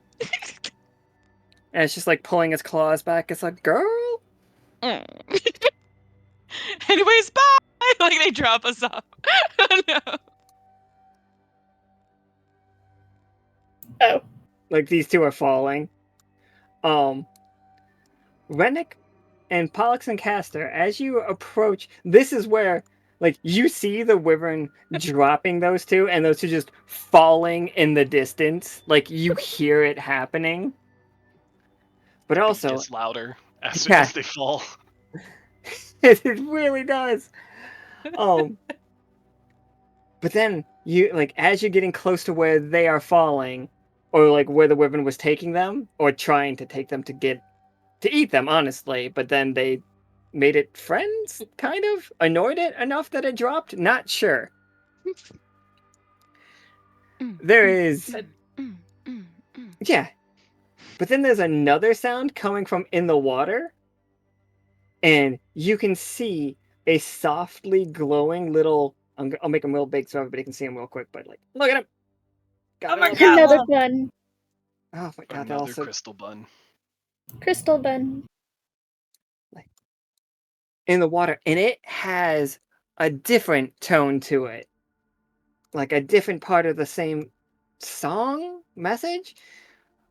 And it's just like pulling his claws back. It's like, girl. Mm. Anyways, bye. Like they drop us off. Oh no. Oh. Like these two are falling. Renic and Pollux and Castor, as you approach, this is where, like, you see the wyvern dropping those two, and those two just falling in the distance. Like, you hear it happening. But It also, gets louder as Yeah. as they fall. it really does. But then you like as you're getting close to where they are falling, or like where the wyvern was taking them, or trying to take them to eat them, honestly. But then they made it friends, kind of annoyed it enough that it dropped. Not sure. There is, yeah. But then there's another sound coming from in the water, and you can see a softly glowing little. I'll make them real big so everybody can see them real quick. But like, look at him. Oh my him. God. Another well- bun. Oh my god! Another Also, crystal bun. Crystal bun. in the water, and it has a different tone to it, like a different part of the same song message,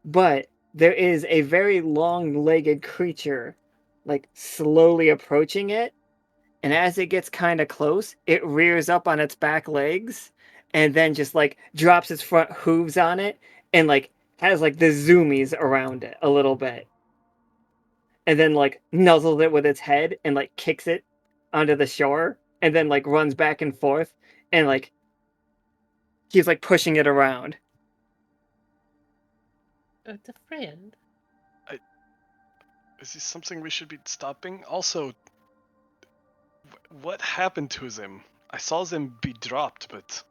but there is a very long-legged creature like slowly approaching it, and as it gets kind of close, it rears up on its back legs and then just like drops its front hooves on it and like has like the zoomies around it a little bit, and then like nuzzles it with its head and like kicks it onto the shore, and then like runs back and forth and like keeps like pushing it around. It's a friend. Is this something we should be stopping? Also, what happened to them? I saw them be dropped, but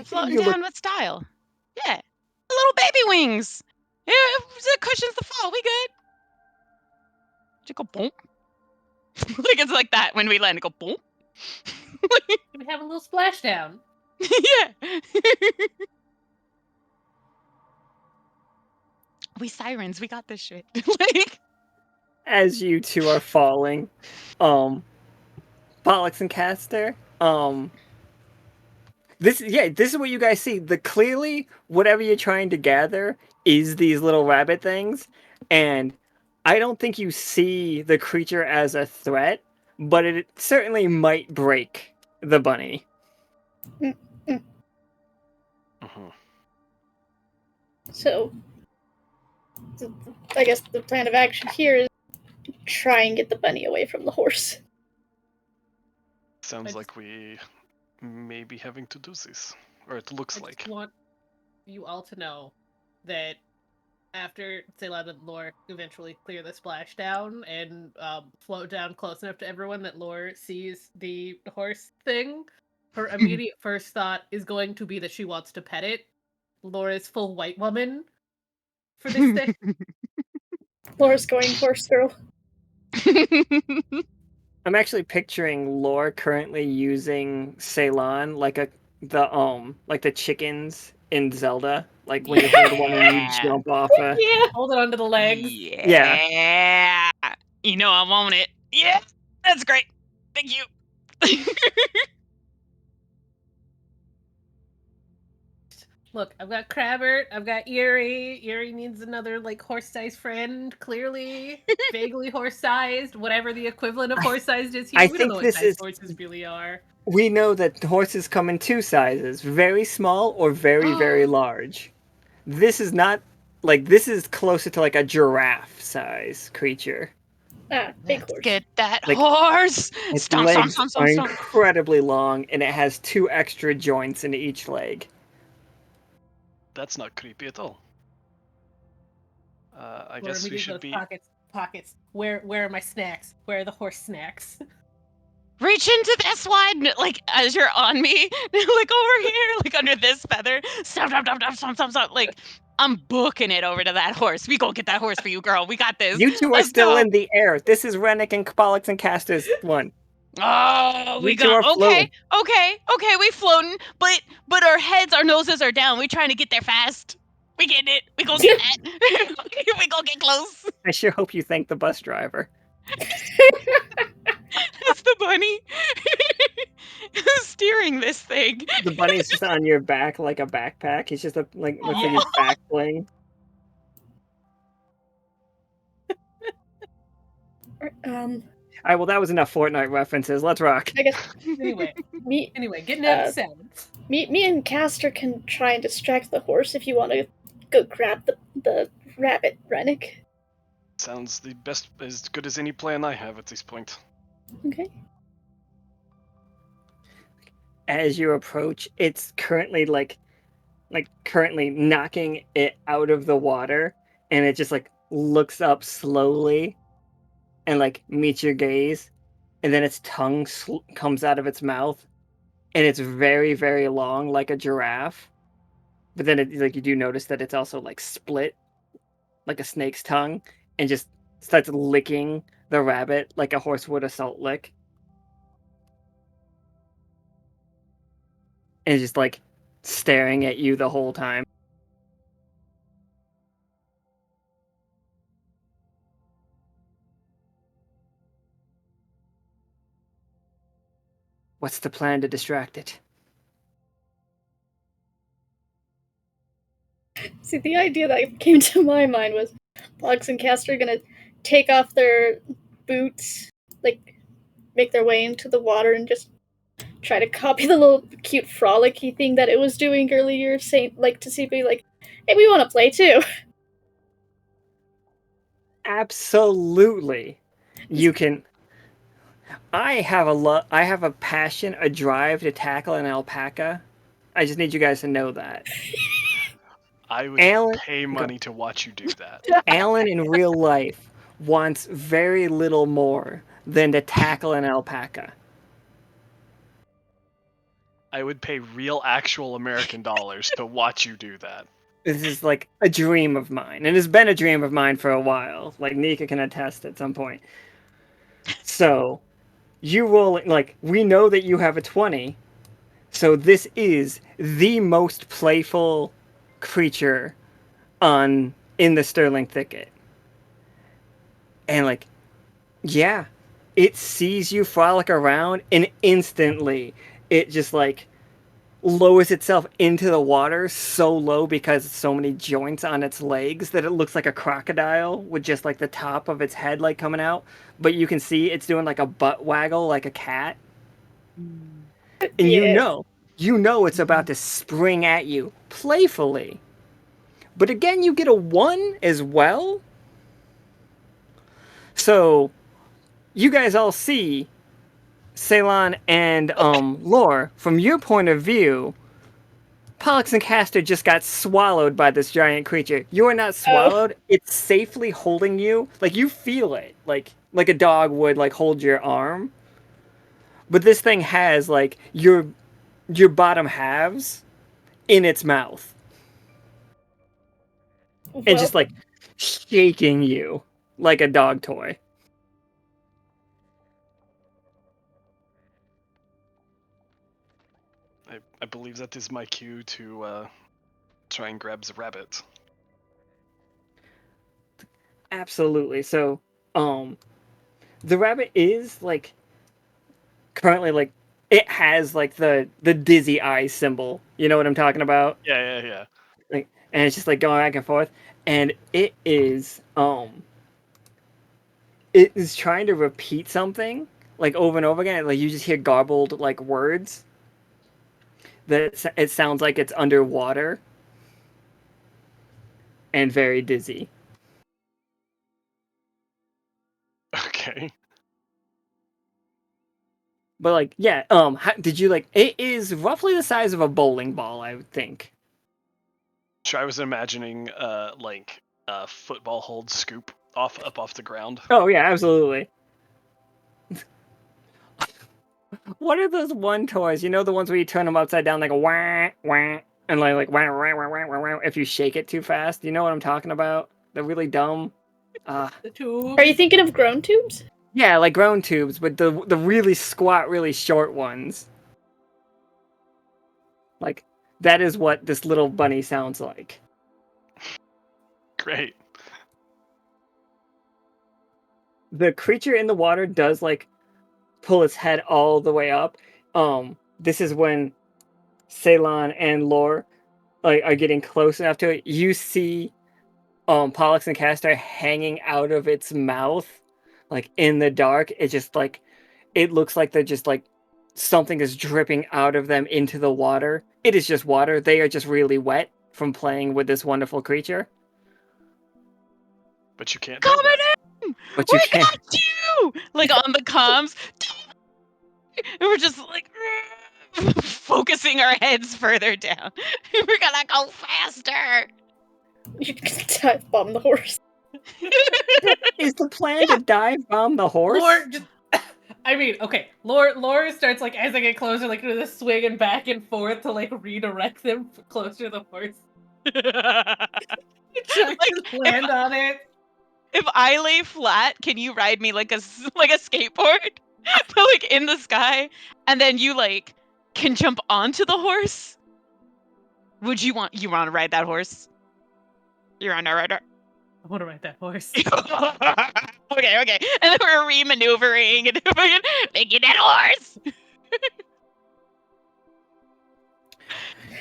Floating You look- down with style. Yeah. Little baby wings. Yeah, it cushions the fall. We good. Just go boom. Like it's like that when we land. It go boom. We have a little splashdown. Yeah. We sirens. We got this shit. Like As you two are falling, Pollux and Castor, this is what you guys see. Clearly whatever you're trying to gather is these little rabbit things, and I don't think you see the creature as a threat, but it certainly might break the bunny. So, I guess the plan of action here is try and get the bunny away from the horse. sounds I like we may be having to do this. Or it looks I like. just want you all to know that after Ceylon and Lore eventually clear the splashdown and float down close enough to everyone that Lore sees the horse thing, her immediate first thought is going to be that she wants to pet it. Lore is full white woman for this thing. Laura's going horse girl. I'm actually picturing Lore currently using Ceylon like the chickens in Zelda, like when you hold one and you Yeah. jump off a. Yeah. Hold it onto the legs. Yeah. You know I want it. Yeah. That's great. Thank you. Look, I've got Crabbert, I've got Eerie. Eerie needs another like horse-sized friend, clearly. Vaguely horse-sized, whatever the equivalent of horse-sized is here. I We don't think know what this size is- horses really are. We know that horses come in two sizes: very small or very, very large. This is not this is closer to like a giraffe size creature. Ah, big horse. Get that Like, horse. Its Stomp, stomp, legs stomp, are stomp, stomp. incredibly long, and it has 2 extra joints in each leg. That's not creepy at all. I Lore guess we immediately should goes, be. Pockets. Where are my snacks? Where are the horse snacks? Reach into this one, like as you're on me, like over here, like under this feather. Stomp, stomp, stomp, stomp, stomp, stomp. Like I'm booking it over to that horse. We go get that horse for you, girl. We got this. You two are Let's still go. in the air. This is Renic and Pollux and Castor's one. Oh, we You two got are floating. okay. We floating, but our heads, our noses are down. We trying to get there fast. We getting it. We gonna get that. We gonna get close. I sure hope you thank the bus driver. That's the bunny who's steering this thing. The bunny's just on your back like a backpack. He's just looks like his back bling. Alright, well that was enough Fortnite references. Let's rock. I guess Anyway, me, getting out the sounds. me and Castor can try and distract the horse if you want to go grab the rabbit, Renic. Sounds the best, as good as any plan I have at this point. Okay. As you approach, it's currently currently knocking it out of the water, and it just like looks up slowly and like meets your gaze, and then its tongue comes out of its mouth, and it's very, very long like a giraffe. But then you do notice that it's also like split like a snake's tongue, and just starts licking the rabbit like a horse would a salt lick. And just like staring at you the whole time. What's the plan to distract it? See, the idea that came to my mind was Pollux and Castor are gonna take off their boots, like make their way into the water and just try to copy the little cute frolicky thing that it was doing earlier, saying like to see be like, hey, we want to play too. Absolutely. You can. I have a passion, a drive to tackle an alpaca. I just need you guys to know that. I would pay money to watch you do that. Alan in real life wants very little more than to tackle an alpaca. I would pay real, actual American dollars to watch you do that. This is like a dream of mine, and it's been a dream of mine for a while. Like Nika can attest at some point. So, you roll like we know that you have a 20. So this is the most playful creature in the Sterling Thicket. And like, yeah, it sees you frolic around, and instantly it just like lowers itself into the water so low because of so many joints on its legs that it looks like a crocodile with just like the top of its head like coming out. But you can see it's doing like a butt waggle like a cat. And Yeah. you know it's about to spring at you playfully. But again, you get a 1 as well. So you guys all see Ceylon and Lore, from your point of view, Pollux and Castor just got swallowed by this giant creature. You are not swallowed. It's safely holding you. Like you feel it, like a dog would like hold your arm. But this thing has like your bottom halves in its mouth. And just like shaking you like a dog toy. I believe that is my cue to try and grab the rabbit. Absolutely. So, the rabbit is like currently like it has like the dizzy eye symbol. You know what I'm talking about? Yeah. Like, and it's just like going back and forth, and it is trying to repeat something like over and over again. Like you just hear garbled like words. That it sounds like it's underwater and very dizzy. Okay. But like, yeah, did you like? It is roughly the size of a bowling ball, I would think. Sure, I was imagining like a football hold scoop up off the ground. Oh yeah, absolutely. What are those one toys? You know the ones where you turn them upside down like a wah wah and like wah wah wah wah wah wah if you shake it too fast. You know what I'm talking about? They're really dumb. The tube. Are you thinking of grown tubes? Yeah, like grown tubes, but the really squat, really short ones. Like that is what this little bunny sounds like. Great. The creature in the water does like pull its head all the way up. This is when Ceylon and Lore are getting close enough to it. You see Pollux and Castor hanging out of its mouth, like in the dark. It just like it looks like they're just like something is dripping out of them into the water. It is just water. They are just really wet. from playing with this wonderful creature. But you can't do Coming that. in! But you We can't. got you! Like on the comms. And we're just like focusing our heads further down. We're gonna go faster. You can dive bomb the horse. Is the plan to dive bomb the horse? Lore just I mean, okay. Lore starts like as I get closer, like to the swinging back and forth to like redirect them closer to the horse. Try to land on it. If I lay flat, can you ride me like a skateboard? Like in the sky, and then you like can jump onto the horse? Would you want to ride that horse? You're on a rider. I want to ride that horse. Okay. And then we're re-maneuvering and making that horse.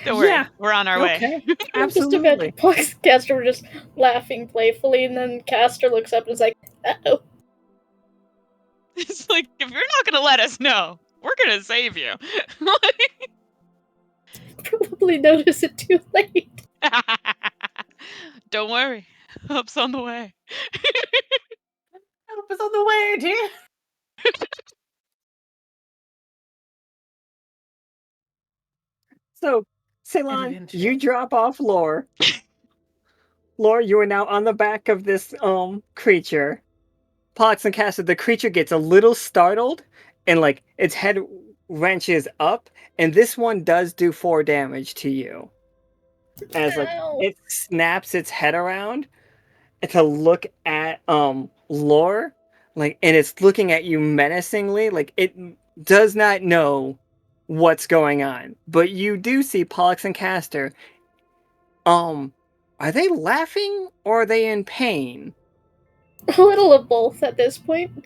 Don't worry, we're on our way. Okay, Just absolutely. imagine Pollux and Castor were just laughing playfully, and then Castor looks up and is like, "Uh-oh." It's like, if you're not gonna let us know, we're gonna save you. Probably notice it too late. Don't worry, help's on the way. Help is on the way, dear. So, Ceylon, Adventure. you drop off Lore. Lore, you are now on the back of this creature. Pollux and Castor, the creature gets a little startled, and like its head wrenches up, and this one does do 4 damage to you. As like Ow. it snaps its head around to look at Lore, like, and it's looking at you menacingly, like it does not know what's going on. But you do see Pollux and Castor. Are they laughing or are they in pain? A little of both at this point.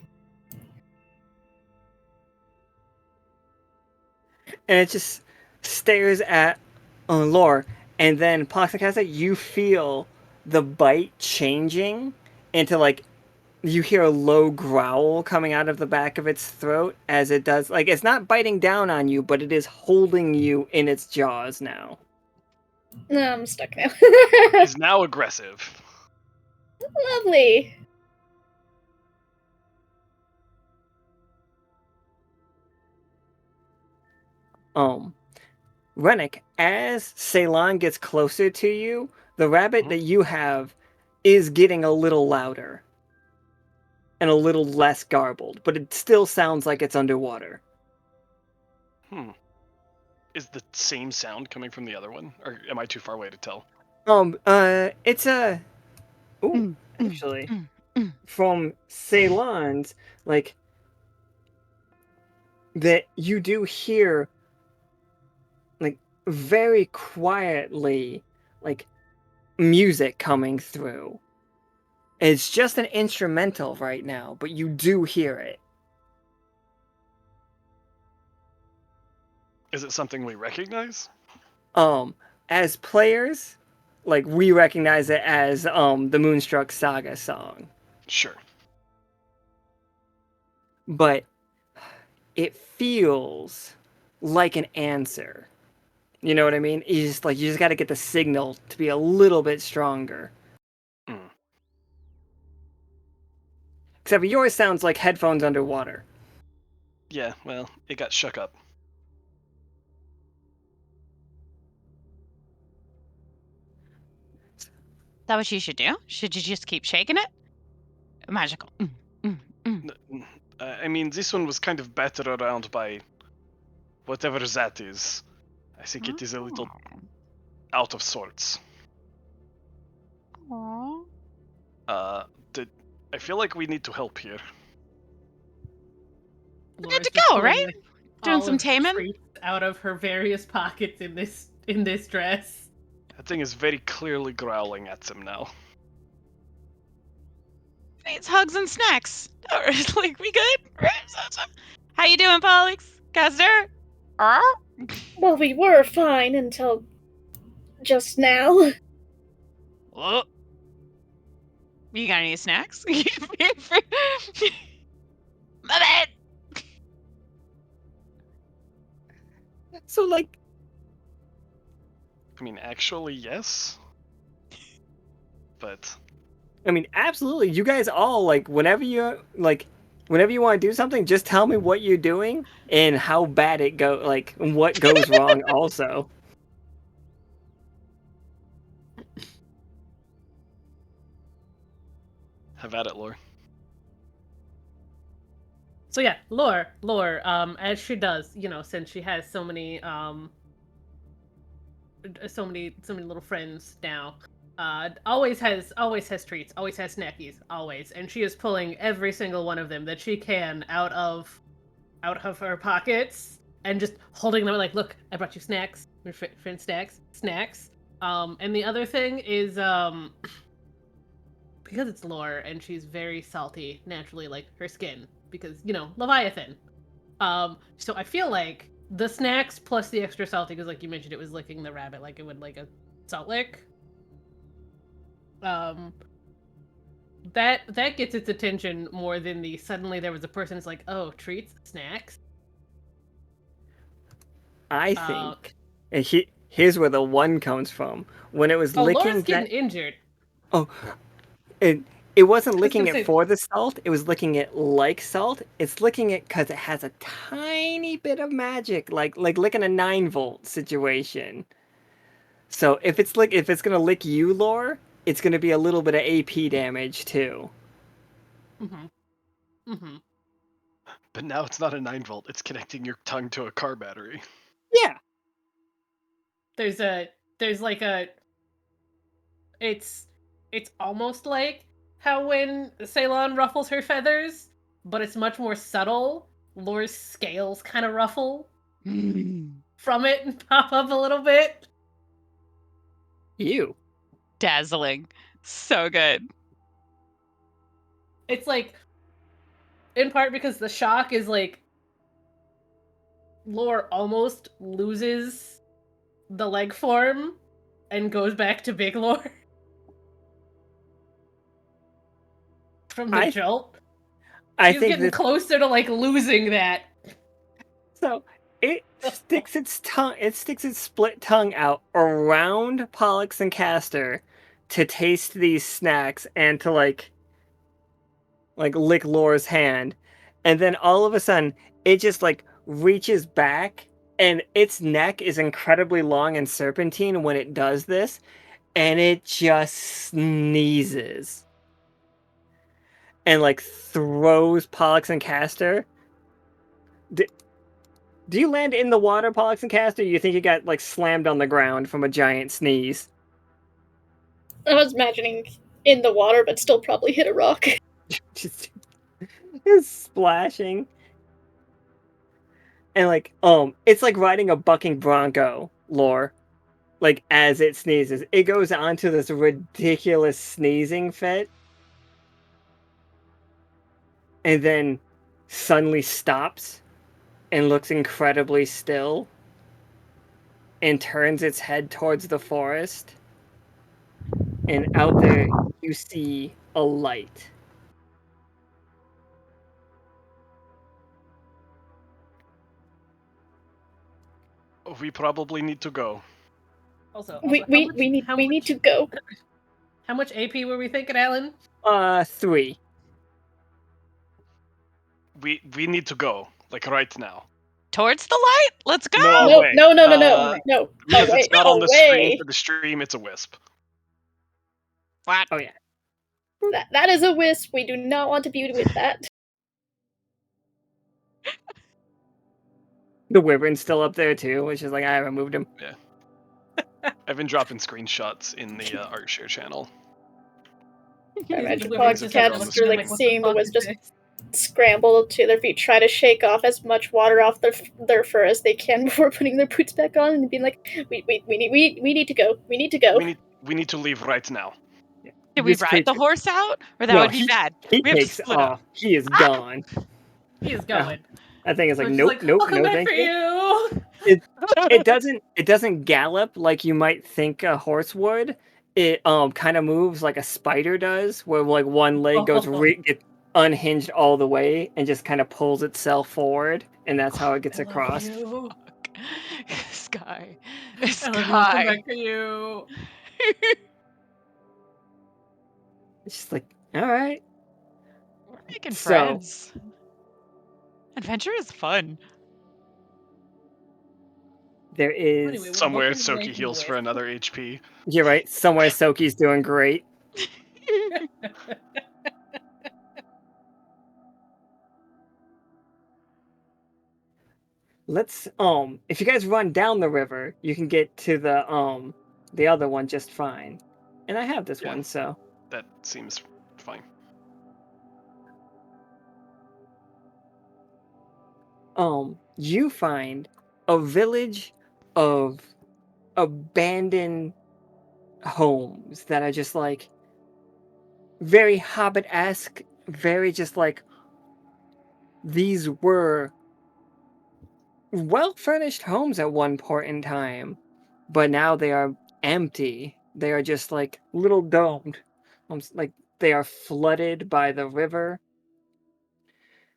And it just stares at Lore, and then Pollux and Castor, you feel the bite changing into like you hear a low growl coming out of the back of its throat as it does. Like, it's not biting down on you, but it is holding you in its jaws now. No, I'm stuck now. He's now aggressive. Lovely. Renic, as Ceylon gets closer to you, the rabbit Mhm. that you have is getting a little louder and a little less garbled, but it still sounds like it's underwater. Is the same sound coming from the other one, or am I too far away to tell? It's a... Ooh, actually, from Ceylon's, like, that you do hear, like, very quietly, like, music coming through. It's just an instrumental right now, but you do hear it. Is it something we recognize? As players, like, we recognize it as the Moonstruck Saga song. Sure. But it feels like an answer. You know what I mean? You just got to get the signal to be a little bit stronger. Mm. Except yours sounds like headphones underwater. Yeah, well, it got shook up. Is that what you should do? Should you just keep shaking it? Magical. I mean, this one was kind of battered around by whatever that is. I think it is a little out of sorts. Aww. I feel like we need to help here. We're Laura's good to just go, pulling right? Doing all some of the taming? treats out of her various pockets in this dress. That thing is very clearly growling at them now. Needs hugs and snacks. Like, we good? Right? How you doing, Pollux? Castor? Well, we were fine until just now. Oh. You got any snacks? My bad. So, like, I mean, actually, yes. But I mean, absolutely. You guys all whenever you want to do something, just tell me what you're doing and how bad it and what goes wrong. Also, have at it, Lore. So yeah, Lore, as she does, since she has so many little friends now, always has treats, always has snackies, always, and she is pulling every single one of them that she can out of her pockets and just holding them like, look, I brought you snacks, friend snacks. And the other thing is because it's Lore and she's very salty naturally, like her skin, because Leviathan. So I feel like the snacks plus the extra salty, because like you mentioned, it was licking the rabbit like it would like a salt lick. That gets its attention more than the suddenly there was a person that's like, oh, treats, snacks. I think, and here's where the one comes from. When it was licking Laura's getting injured. Oh, it wasn't licking it for the salt. It was licking it like salt. It's licking it because it has a tiny bit of magic, like licking a 9-volt situation. So if it's gonna lick you, Lore, it's gonna be a little bit of AP damage too. But now it's not a 9-volt. It's connecting your tongue to a car battery. Yeah. It's almost like how when Ceylon ruffles her feathers, but it's much more subtle. Lore's scales kind of ruffle from it and pop up a little bit. Ew. Dazzling. So good. It's like, in part because the shock is like, Lore almost loses the leg form and goes back to Big Lore. From the jolt. She's getting closer to like losing that. So it sticks its split tongue out around Pollux and Castor to taste these snacks and to like lick Lore's hand. And then all of a sudden it just like reaches back, and its neck is incredibly long and serpentine when it does this, and it just sneezes. And like throws Pollux and Castor. Do you land in the water, Pollux and Castor? Or you think you got like slammed on the ground from a giant sneeze? I was imagining in the water, but still probably hit a rock. Just splashing. And like, it's like riding a bucking bronco, Lore. Like as it sneezes, it goes onto this ridiculous sneezing fit. And then suddenly stops and looks incredibly still and turns its head towards the forest. And out there, you see a light. We probably need to go. Also, we need to go. How much AP were we thinking, Alan? 3. We need to go, like right now. Towards the light? Let's go! No. Because it's not on the screen for the stream, it's a wisp. What? Oh yeah. That is a wisp. We do not want to be with that. The wyvern's still up there too, which is like, I haven't moved him. Yeah. I've been dropping screenshots in the art share channel. I imagine Pollux and Cadets are like seeing the wisp just scramble to their feet, try to shake off as much water off their fur as they can before putting their boots back on, and being like, we need to go. We need to go. We need to leave right now. Did we ride the horse out? Or that would be bad. He We have to takes split off. up. He is gone. He is going. I think it's like, So she's nope, like, nope, I'll come no back thank for you. you. It doesn't gallop like you might think a horse would. It kind of moves like a spider does, where like one leg goes gets unhinged all the way and just kind of pulls itself forward, and that's how it gets across. Sky. I love you. I'll come back to you. It's just like, all right. We're making So- friends. Adventure is fun. There is Anyway, we're Somewhere booking Soki Reiki heals for with. another HP. you're right. Somewhere Soki's doing great. Let's if you guys run down the river, you can get to the other one just fine. And I have this Yeah. one, so That seems fine. you find a village of abandoned homes that are just like very Hobbit-esque, very just like these were well-furnished homes at one point in time, but now they are empty. They are just like little domed homes, like they are flooded by the river.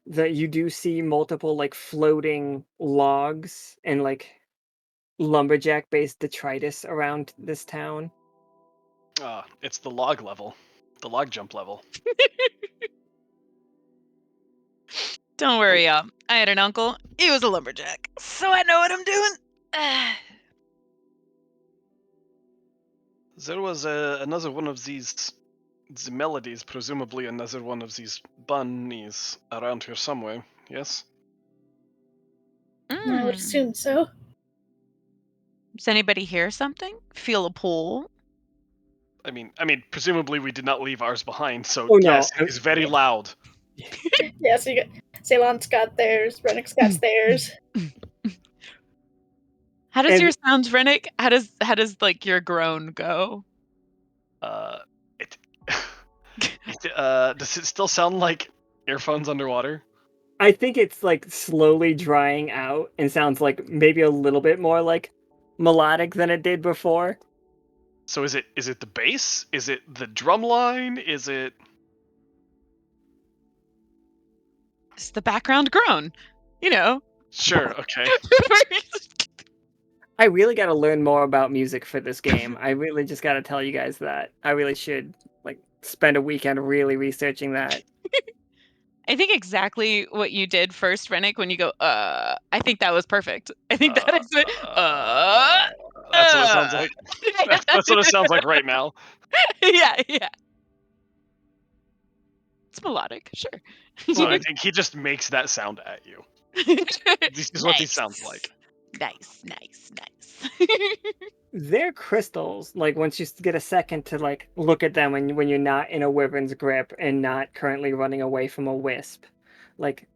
That you do see multiple like floating logs and like lumberjack-based detritus around this town. It's the log level. The log jump level. Don't worry, I had an uncle. He was a lumberjack, so I know what I'm doing. There was another one of these the melodies, presumably another one of these bunnies around here somewhere, yes? I would assume so. Does anybody hear something? Feel a pull? I mean, presumably we did not leave ours behind, so Oh, no, yes, it is very loud. Yeah, so you got Ceylon's got theirs, Renic's got theirs. How does And- your sounds, Renic? How does like your groan go? It, does it still sound like earphones underwater? I think it's like slowly drying out and sounds like maybe a little bit more like melodic than it did before. So is it the bass? Is it the drum line? Is it It's the background groan. You know. Sure, okay. I really got to learn more about music for this game. I really just got to tell you guys that. I really should like spend a weekend really researching that. I think exactly what you did first, Renic, when you go, I think that was perfect. I think that is it. That's what it sounds like. That's what it sounds like right now. Yeah. It's melodic, sure. So I think he just makes that sound at you. This is what he sounds like. Nice. They're crystals. Like once you get a second to like look at them when you're not in a wyvern's grip and not currently running away from a wisp, like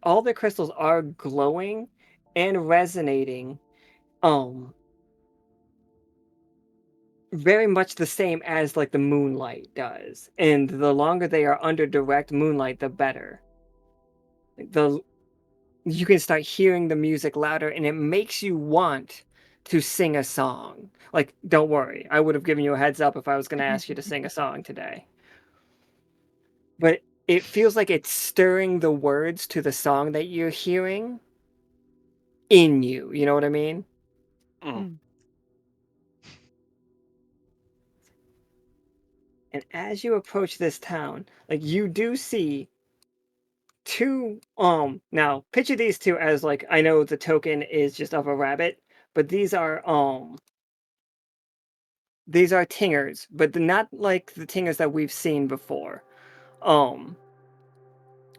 all the crystals are glowing and resonating, very much the same as like the moonlight does. And the longer they are under direct moonlight, the better. You can start hearing the music louder, and it makes you want to sing a song. Like, don't worry, I would have given you a heads up if I was going to ask you to sing a song today. But it feels like it's stirring the words to the song that you're hearing in you. You know what I mean? Mm. And as you approach this town, like you do see two now picture these two as like, I know the token is just of a rabbit, but these are tingers, but they're not like the tingers that we've seen before.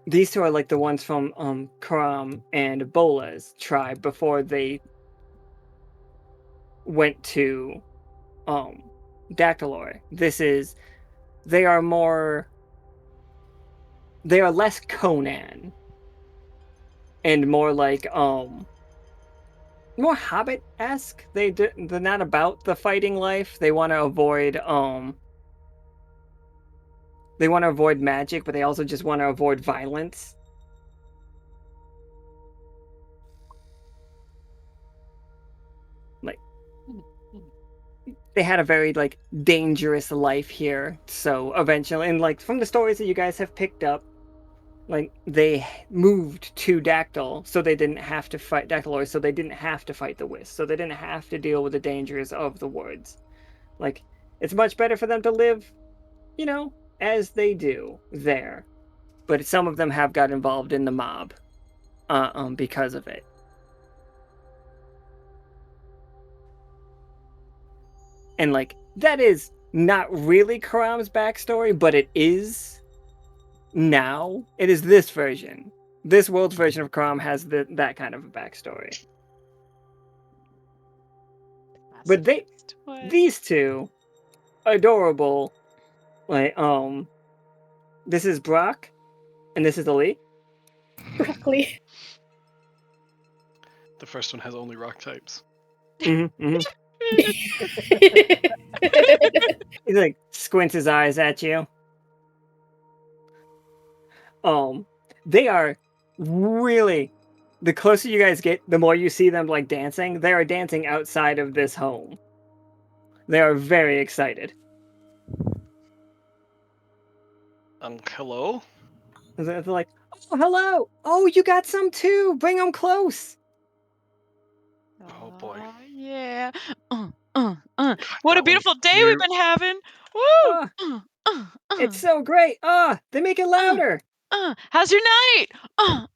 These two are like the ones from Karam and Bola's tribe before they went to Dactylor. They are less Conan and more like more Hobbit-esque. They're not about the fighting life. They want to avoid magic, but they also just want to avoid violence. Like they had a very like dangerous life here, so eventually, and like from the stories that you guys have picked up, like they moved to Dactyl, so they didn't have to fight Dactyloids, so they didn't have to fight the Wisps, so they didn't have to deal with the dangers of the woods. Like, it's much better for them to live, as they do there. But some of them have got involved in the mob, because of it. And like, that is not really Karam's backstory, but it is now. It is this version. This world's version of Karam has that kind of a backstory. But these two, adorable, like, this is Brock, and this is Ali. Broccoli. The first one has only rock types. Mm-hmm. He like squints his eyes at you. They are really, the closer you guys get, the more you see them like dancing. They are dancing outside of this home. They are very excited. Hello? They're like, oh, hello. Oh, you got some too. Bring them close. Oh, boy. Yeah. What a That beautiful one's day cute. we've been having. Woo! It's so great. They make it louder. How's your night? Yeah.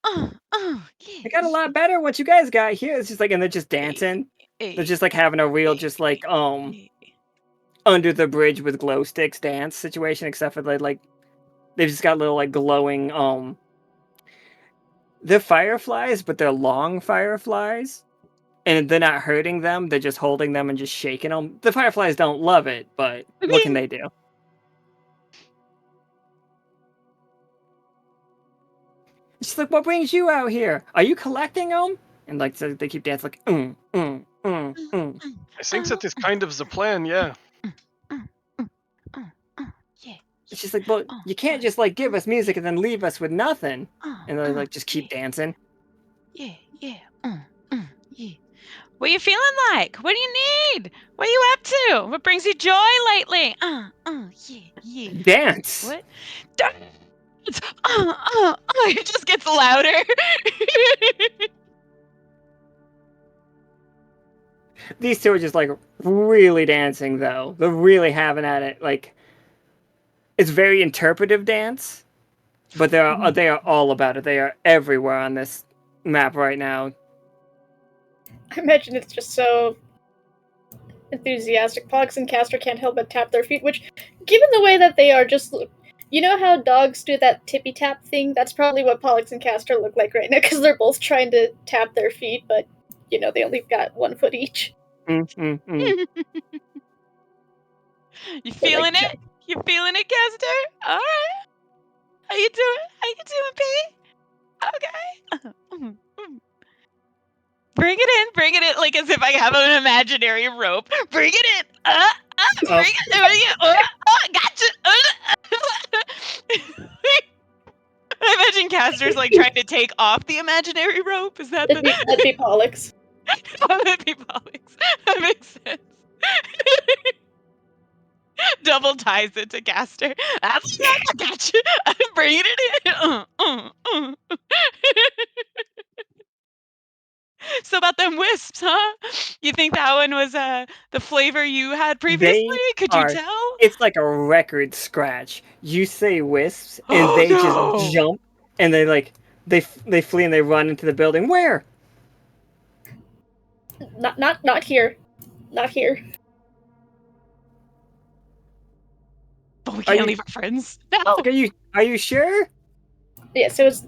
It got a lot better what you guys got here. It's just like, and they're just dancing. They're just like having a real, just like, under the bridge with glow sticks dance situation, except for they've just got little like glowing, they're fireflies, but they're long fireflies. And they're not hurting them. They're just holding them and just shaking them. The fireflies don't love it, but what can they do? She's like, what brings you out here? Are you collecting them? And like, so they keep dancing like, I think that is kind of the plan, yeah. Yeah. It's just like, well, you can't just like give us music and then leave us with nothing. And they like just keep dancing. Yeah. Yeah. What are you feeling like? What do you need? What are you up to? What brings you joy lately? Yeah. Dance. What? Dance! It just gets louder. These two are just like really dancing though. They're really having at it. Like, it's very interpretive dance, but they are all about it. They are everywhere on this map right now. I imagine it's just so enthusiastic. Pollux and Castor can't help but tap their feet, which, given the way that they are just... You know how dogs do that tippy tap thing? That's probably what Pollux and Castor look like right now, because they're both trying to tap their feet, but, they only got 1 foot each. You feeling it? Jump. You feeling it, Castor? All right. How you doing, P? Okay. Bring it in, like as if I have an imaginary rope. Bring it in. Bring it. Gotcha. I imagine Castor's like trying to take off the imaginary rope. Is that That'd be Pollux. That'd be Pollux. That makes sense. Double ties it to Castor. I got you. I'm bringing it in. So about them wisps, huh? You think that one was the flavor you had previously? Could you tell? It's like a record scratch. You say wisps, and Oh, they no! just jump, and they flee and they run into the building. Where? Not here. Not here. But we can't leave our friends. No. Are you sure? Yes, it was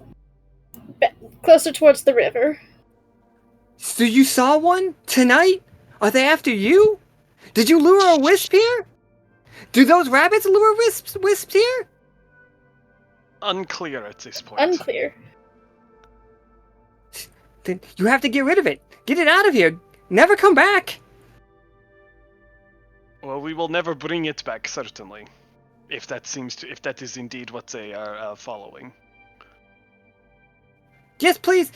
closer towards the river. So you saw one tonight? Are they after you? Did you lure a wisp here? Do those rabbits lure wisps here? Unclear at this point. Unclear. Then you have to get rid of it. Get it out of here. Never come back. Well, we will never bring it back, certainly. If that is indeed what they are following. Yes, please.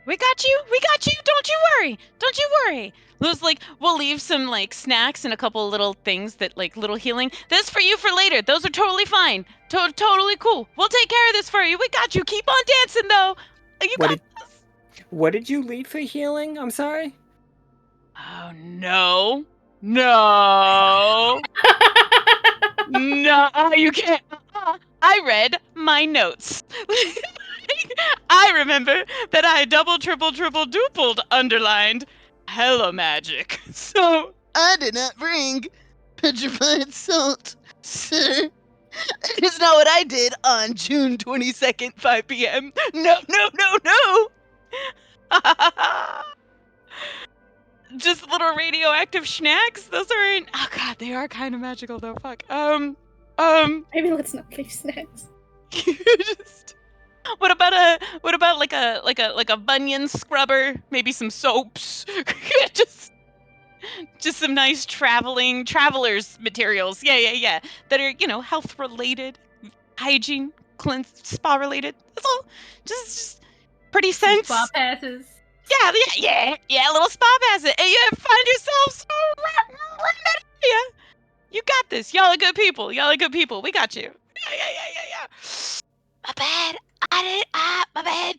We got you. We got you. Don't you worry. Don't you worry. Those we'll leave some snacks and a couple little things that little healing. This for you for later. Those are totally fine. Totally cool. We'll take care of this for you. We got you. Keep on dancing though. You What got did what did you leave for healing? I'm sorry. Oh no. No. No, you can't. I read my notes. I remember that I double, triple, dupled underlined hello magic. So I did not bring petrified salt, sir. It's not what I did on June 22nd, 5 p.m. No. Just little radioactive snacks. Those aren't. Oh god, they are kind of magical though. Fuck. Maybe let's not leave snacks. Just. What about like a bunion scrubber? Maybe some soaps. just some nice travelers materials. Yeah. That are health related, hygiene, cleanse, spa related. That's all. Just pretty Some sense. spa passes. Yeah. Little spa pass it, and you find yourself right in that area. You got this. Y'all are good people. We got you. Yeah. My bad. I did. My bad.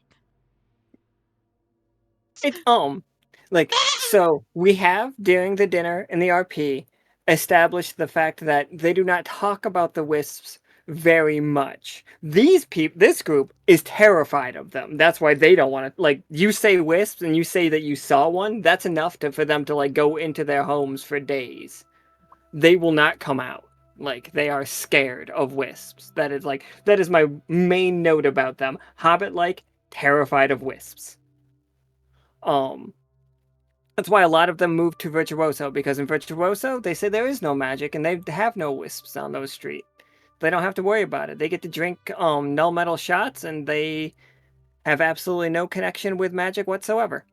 It's so we have during the dinner in the RP established the fact that they do not talk about the wisps very much. This group is terrified of them. That's why they don't want to you say wisps and you say that you saw one, that's enough for them to go into their homes for days. They will not come out. They are scared of wisps. That is my main note about them. Hobbit terrified of wisps. That's why a lot of them moved to Virtuoso, because in Virtuoso, they say there is no magic and they have no wisps on those streets. They don't have to worry about it. They get to drink null metal shots and they have absolutely no connection with magic whatsoever.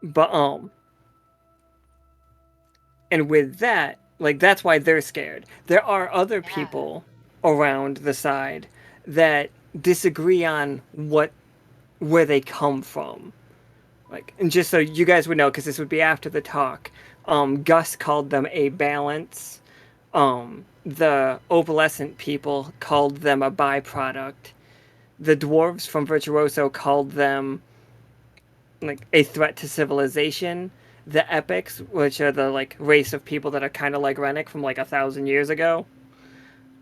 But, and with that, that's why they're scared. There are other people around the side that disagree on where they come from. And just so you guys would know, because this would be after the talk, Gus called them a balance. The opalescent people called them a byproduct. The dwarves from Virtuoso called them a threat to civilization. The epics, which are the race of people that are kind of like Renic from 1,000 years ago,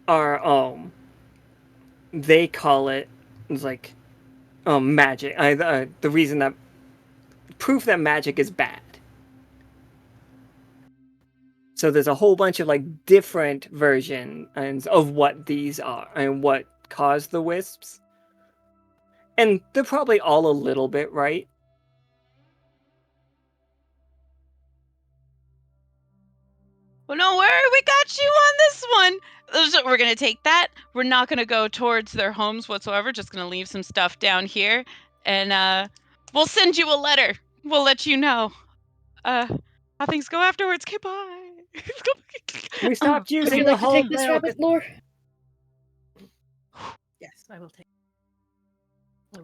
are they call it magic. The reason that proof that magic is bad. So there's a whole bunch of different versions of what these are and what caused the wisps. And they're probably all a little bit right. Well, no worry, we got you on this one. So we're gonna take that. We're not gonna go towards their homes whatsoever. Just gonna leave some stuff down here, and we'll send you a letter. We'll let you know how things go afterwards. Okay, bye. We stopped Would using you the like to whole take this rabbit lore? Yes, I will take.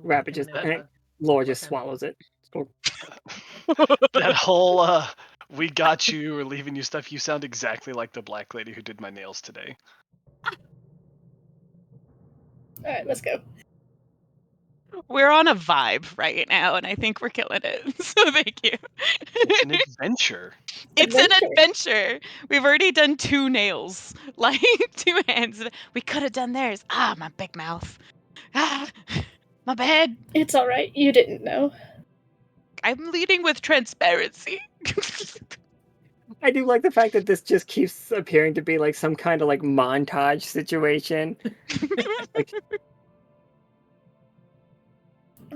Rabbit just lore just swallows it. That whole we got you or leaving you stuff, you sound exactly like the black lady who did my nails today. Alright, let's go. We're on a vibe right now, and I think we're killing it. So thank you. It's an adventure. It's an adventure. We've already done 2 nails, 2 hands. We could have done theirs. Ah, my big mouth. Ah, my bad. It's alright, you didn't know. I'm leading with transparency. I do like the fact that this just keeps appearing to be some kind of montage situation.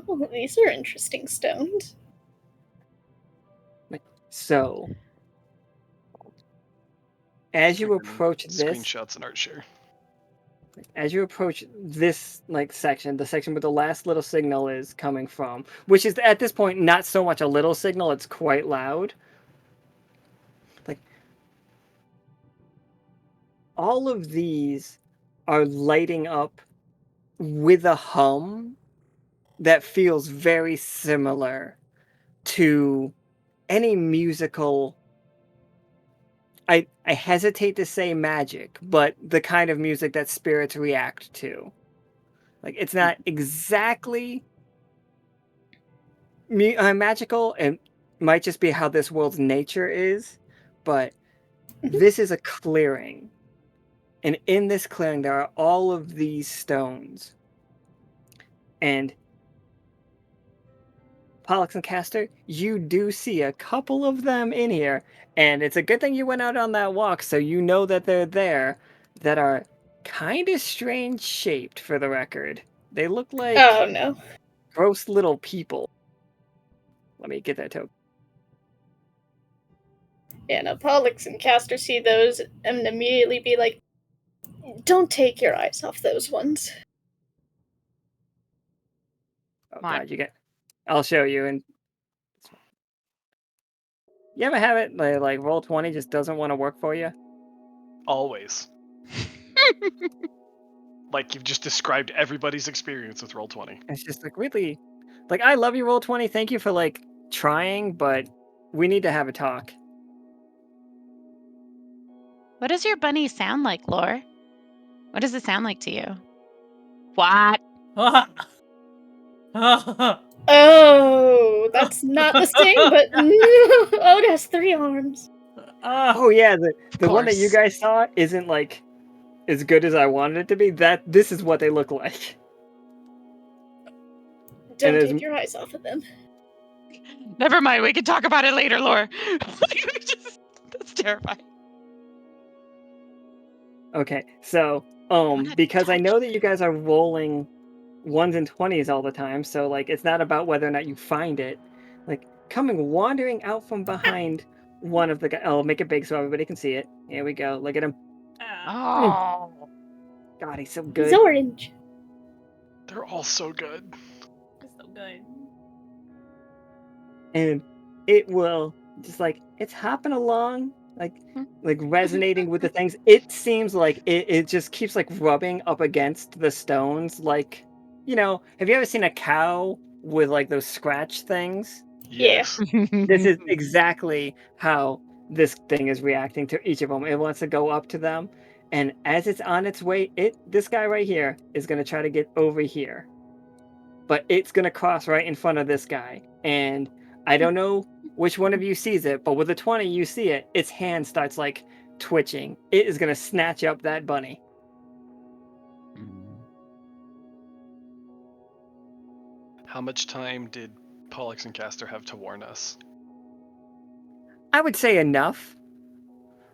Oh, these are interesting stones. So, as you approach this, Screenshots and art share. As you approach this section, the section where the last little signal is coming from, which is at this point not so much a little signal, it's quite loud. All of these are lighting up with a hum that feels very similar to any musical. I hesitate to say magic, but the kind of music that spirits react to. Like, it's not exactly magical, and might just be how this world's nature is, but this is a clearing. And in this clearing, there are all of these stones. And Pollux and Castor, you do see a couple of them in here, and it's a good thing you went out on that walk, so you know that they're there, that are kind of strange shaped, for the record. They look like Oh no. gross little people. Let me get that token. Yeah, no, Pollux and Castor see those and immediately be like, don't take your eyes off those ones. Oh Come on. god, you get. I'll show you. And you ever have it like Roll20 just doesn't want to work for you? Always. Like you've just described everybody's experience with Roll20. It's just like really, like, I love you, Roll20. Thank you for like trying, but we need to have a talk. What does your bunny sound like, Lore? What does it sound like to you? What? Oh, that's not the same, but oh, it has 3 arms. Oh yeah, the one that you course. guys saw isn't like as good as I wanted it to be. This is what they look like. Don't And take your eyes off of them. Never mind. We can talk about it later, Lore. That's terrifying. Okay, so because I know that you guys are rolling 1s and 20s all the time, so like it's not about whether or not you find it. Like coming wandering out from behind one of the guys. Oh, make it big so everybody can see it. Here we go. Look at him. Oh. God, he's so He's good. orange. They're all so good. So good. And it will just like it's hopping along, like resonating with the things. It seems like it just keeps like rubbing up against the stones. Like, have you ever seen a cow with like those scratch things? Yes. This is exactly how this thing is reacting to each of them. It wants to go up to them, and as it's on its way, this guy right here is going to try to get over here, but it's going to cross right in front of this guy. And I don't know which one of you sees it, but with the 20 you see it, its hand starts like twitching. It is going to snatch up that bunny. How much time did Pollux and Castor have to warn us? I would say enough,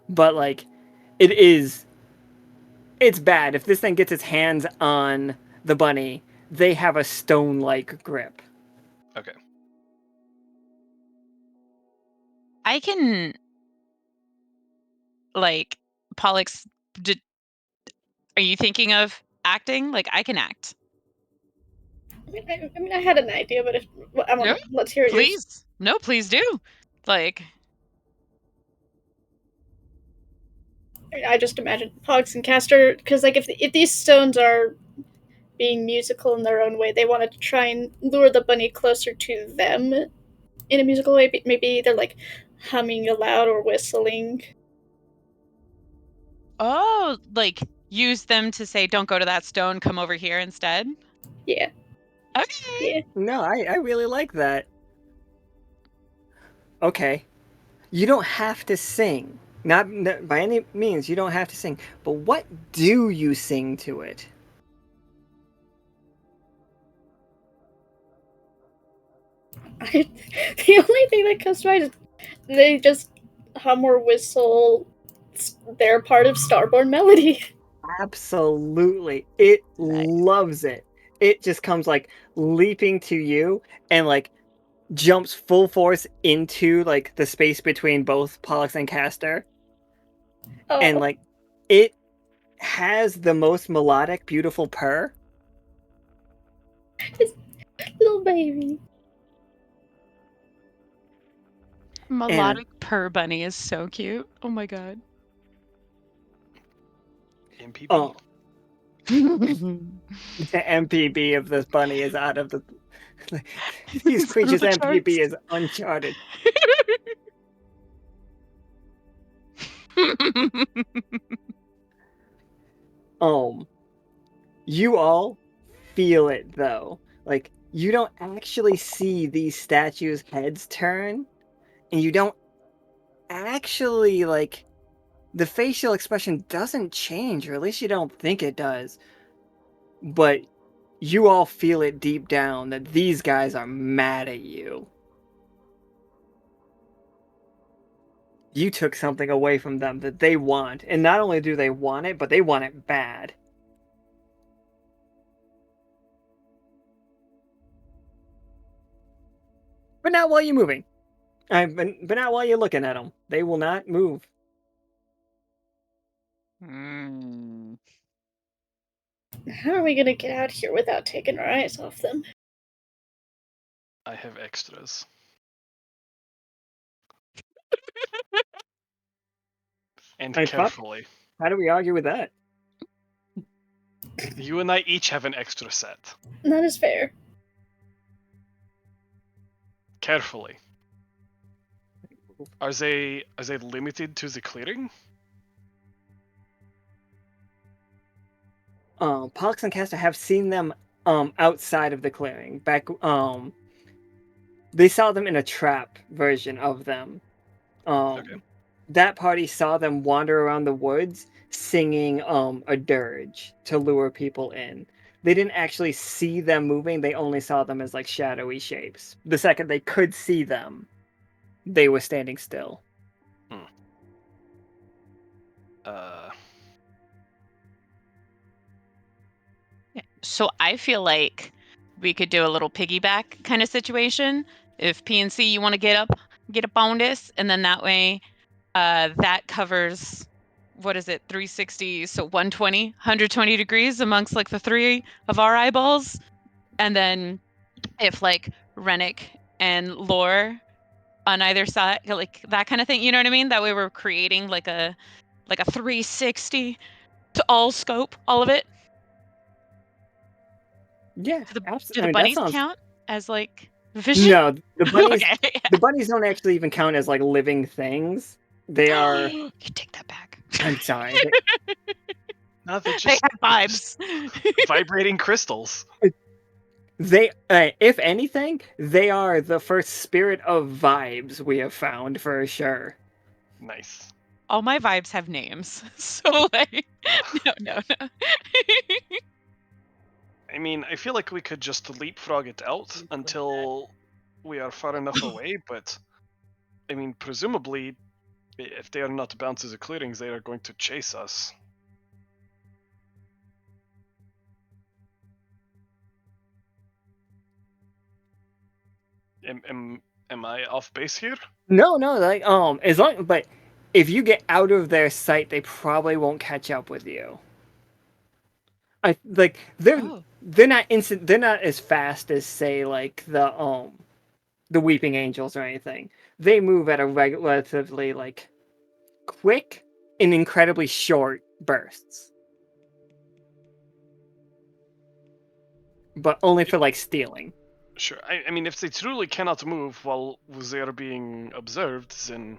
but like it's bad. If this thing gets its hands on the bunny, they have a stone-like grip. Okay. I can, like, Pollux, are you thinking of acting? Like, I can act. I mean, I had an idea, but let's hear yours. Please. No, please do. Like, I just imagine Pollux and Castor, because like if these stones are being musical in their own way, they want to try and lure the bunny closer to them in a musical way. Maybe they're like humming aloud or whistling. oh, like, use them to say, don't go to that stone, come over here instead? Yeah. Okay. Yeah. No, I really like that. Okay. You don't have to sing. Not by any means, you don't have to sing. But what do you sing to it? The only thing that comes to mind is they just hum or whistle their part of Starborn Melody. Absolutely. It loves it. It just comes like leaping to you and like jumps full force into like the space between both Pollux and Castor. Oh, And like it has the most melodic, beautiful purr. little baby. Melodic purr bunny is so cute. Oh my god. MPB. Oh, the MPB of this bunny is out of the These creatures' The MPB charts. is uncharted. You all feel it though. Like, you don't actually see these statues' heads turn, and you don't actually, like, the facial expression doesn't change, or at least you don't think it does. But you all feel it deep down that these guys are mad at you. You took something away from them that they want, and not only do they want it, but they want it bad. But not while you're moving. But not while you're looking at them. They will not move. Mm. How are we gonna get out of here without taking our eyes off them? I have extras. And Hey, fuck. carefully. How do we argue with that? You and I each have an extra set. That is fair. Carefully. Are they limited to the clearing? Pollux and Castor have seen them outside of the clearing. They saw them in a trap version of them. Okay. That party saw them wander around the woods singing a dirge to lure people in. They didn't actually see them moving, they only saw them as like shadowy shapes. The second they could see them, they were standing still. So I feel like we could do a little piggyback kind of situation. If PNC you want to get up on this, and then that way that covers, what is it, 360, so 120 degrees amongst like the three of our eyeballs. And then if like Renic and Lore on either side, like that kind of thing, you know what I mean? That way we're creating like a 360 to all scope, all of it. Yeah, Do the absolutely. bunnies That sounds... count as like vision? No, the bunnies. Okay. The bunnies don't actually even count as like living things. They are. You take that back. I'm sorry. No, they're They just have vibes. vibrating crystals. If anything, they are the first spirit of vibes we have found for sure. Nice. All my vibes have names, so like, no. I mean, I feel like we could just leapfrog it out until we are far enough away, but I mean, presumably, if they are not bound to the clearings, they are going to chase us. Am I off base here? No, like but if you get out of their sight, they probably won't catch up with you. They're not instant. They're not as fast as say like the Weeping Angels or anything. They move at a relatively like quick and incredibly short bursts, but only for like stealing. Sure. I mean, if they truly cannot move while they are being observed, then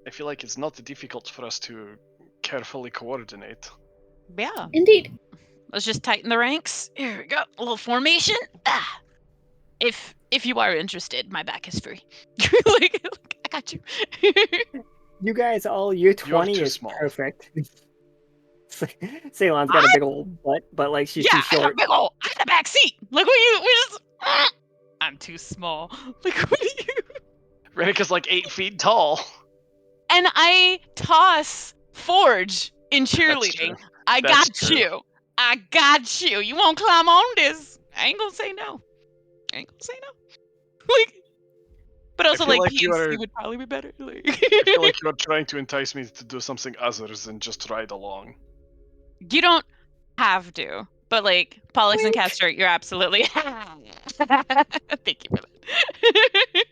I feel like it's not difficult for us to carefully coordinate. Yeah. Indeed. Let's just tighten the ranks. Here we go. A little formation. If you are interested, my back is free. like, I got you. You guys all, your 20 too is small. perfect. Ceylon's got a big old butt, but like she's too short. I got a big ol', I got a back seat. Look what you, we just, I'm too small. Like, what are you? Renic is like 8 feet tall. And I toss Forge in cheerleading. I That's got true. you. I got you. You won't climb on this? I ain't gonna say no. Like, but also feel like like you PNC are- would probably be better. Like, I feel like you are trying to entice me to do something other than just ride along. you don't have to, but like Pollux and Castor, you're absolutely. Thank you for that.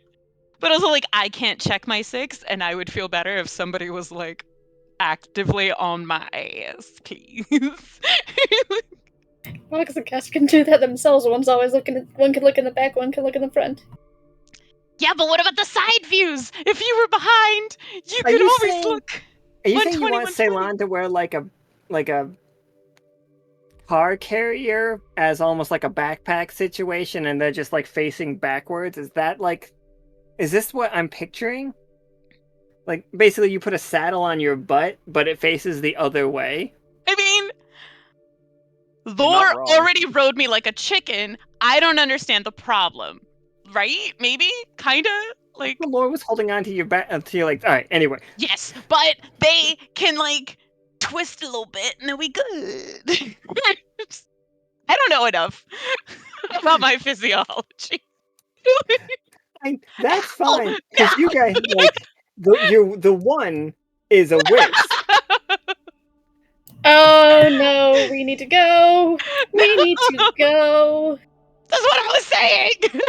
But also, like, I can't check my 6, and I would feel better if somebody was like actively on my ass, please. Pollux and Castor can do that themselves. One's always looking. One can look in the back. One can look in the front. Yeah, but what about the side views? If you were behind, you Are could you always saying- look. Are you saying you 120, want 120. Ceylon to wear like a car carrier as almost like a backpack situation, and they're just like facing backwards? Is this what I'm picturing? Like basically, you put a saddle on your butt, but it faces the other way. I mean, not Lore wrong. already rode me like a chicken. I don't understand the problem. Right? Maybe? Kinda? Like, The Lord was holding on to your back until you're like, all right. Anyway, yes, but they can, like, twist a little bit and then we good. I don't know enough about my physiology. that's Oh, fine because you guys like the one is a wisp. Oh no, we need to go. We need to go. That's what I was saying!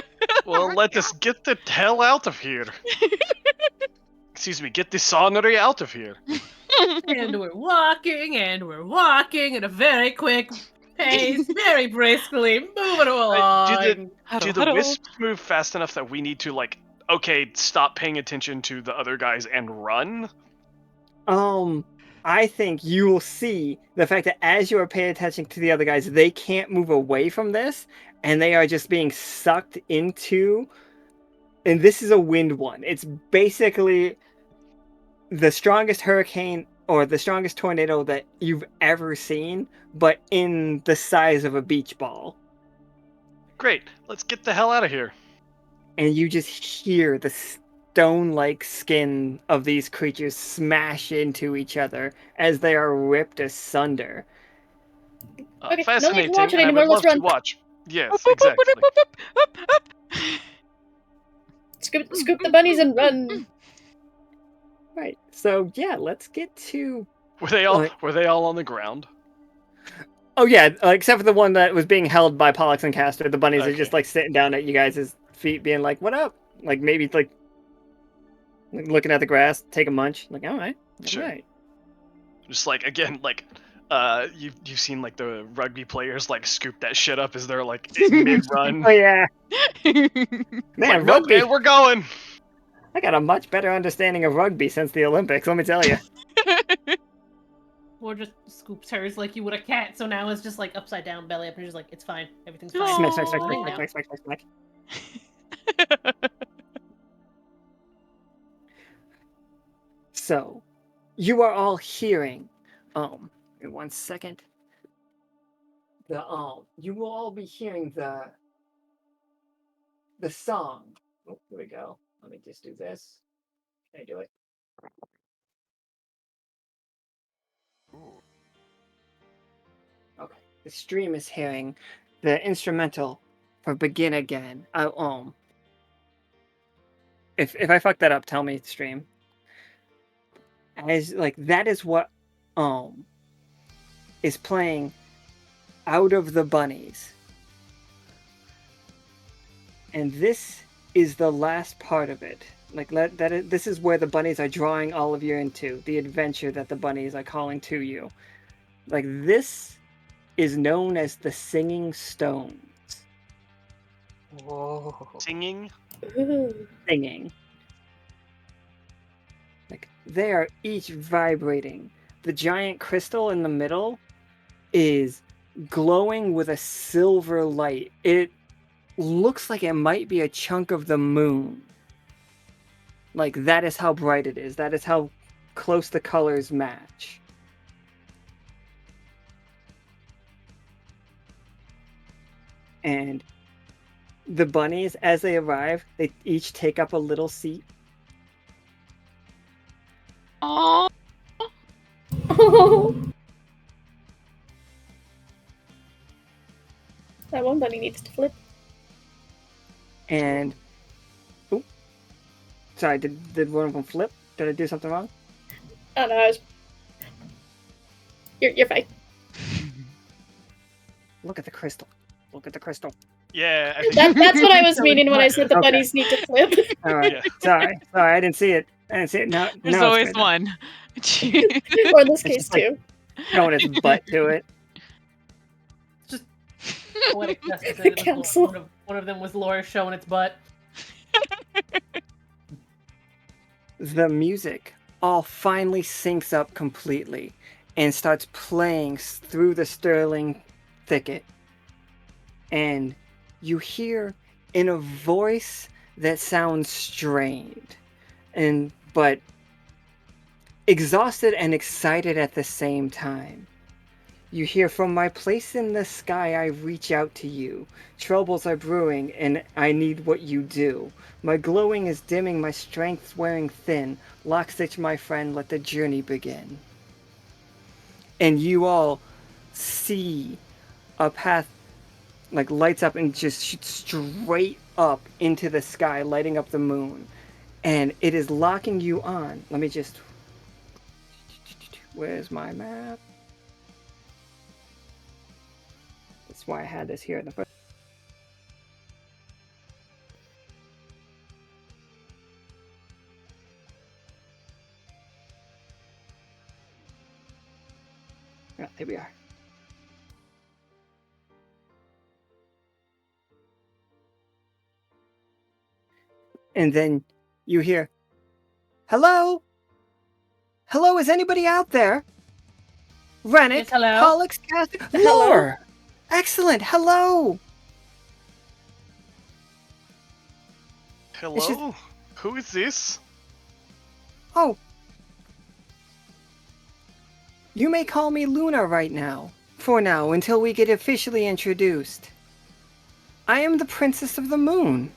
Well, let us get the hell out of here. Excuse me, get the sonery out of here. And we're walking at a very quick pace, very briskly, moving along. Do the wisps move fast enough that we need to, like, okay, stop paying attention to the other guys and run? I think you will see the fact that as you are paying attention to the other guys, they can't move away from this, and they are just being sucked into. And this is a wind one. It's basically the strongest hurricane or the strongest tornado that you've ever seen, but in the size of a beach ball. Great, let's get the hell out of here. And you just hear the stone-like skin of these creatures smash into each other as they are ripped asunder. Okay, no need to Fascinating, watch it and I anymore, would love let's to run. watch. Yes, exactly. Scoop the bunnies and run. Right. So yeah, let's get to. Were they all on the ground? Oh yeah, except for the one that was being held by Pollux and Castor. The bunnies are just Okay. like sitting down at you guys' feet, being like, "What up?" Like maybe like looking at the grass, take a munch. Like, all right, Sure. all right. Just like, again, like, you've seen like the rugby players like scoop that shit up as they're like mid-run. Oh yeah, man, Like, nope, rugby. and we're going. I got a much better understanding of rugby since the Olympics. Let me tell you. Or just scoops hers like you would a cat, so now it's just like upside down, belly up, and you're just like, it's fine, everything's fine. Smack, smack, smack, Aw. smack, smack, smack, smack, smack, smack. So, you are all hearing. In 1 second. You will all be hearing the song. Oh, here we go. Let me just do this. Can I do it? Okay. The stream is hearing the instrumental for "Begin Again." If I fuck that up, tell me, stream. As like that is what is playing out of the bunnies. And this is the last part of it. Like this is where the bunnies are drawing all of you into the adventure that the bunnies are calling to you. Like this is known as the Singing Stones. Whoa. Singing? Ooh. Singing. Like they are each vibrating. The giant crystal in the middle is glowing with a silver light. It looks like it might be a chunk of the moon. Like that is how bright it is. That is how close the colors match. And the bunnies, as they arrive, they each take up a little seat. Aww. That one bunny needs to flip. And oh, sorry, did one of them flip? Did I do something wrong? Oh no, I was. You're fine. Look at the crystal. Look at the crystal. Yeah, I think That's what I was meaning when I said the Okay. bunnies need to flip. All right. Yeah. Sorry, I didn't see it. Now, There's now always it's good. one. Or in this It's case, just like- two. Throwing its butt to it. Poetic justice said it was Council. one of them was Laura showing its butt. The music all finally syncs up completely and starts playing through the sterling thicket. And you hear in a voice that sounds strained but exhausted and excited at the same time. You hear, "From my place in the sky I reach out to you. Troubles are brewing and I need what you do. My glowing is dimming, my strength's wearing thin. Lockstitch, my friend, let the journey begin." And you all see a path like lights up and just shoots straight up into the sky, lighting up the moon. And it is locking you on. Let me just... Where's my map? That's why I had this here in the first. Yeah, there we are. And then you hear, "Hello? Hello, is anybody out there? Renic, Yes, hello? Pollux, Castor, Hello? Lore! Excellent, hello!" Hello? Who is this? Oh. You may call me Luna right now. For now, until we get officially introduced. I am the Princess of the Moon.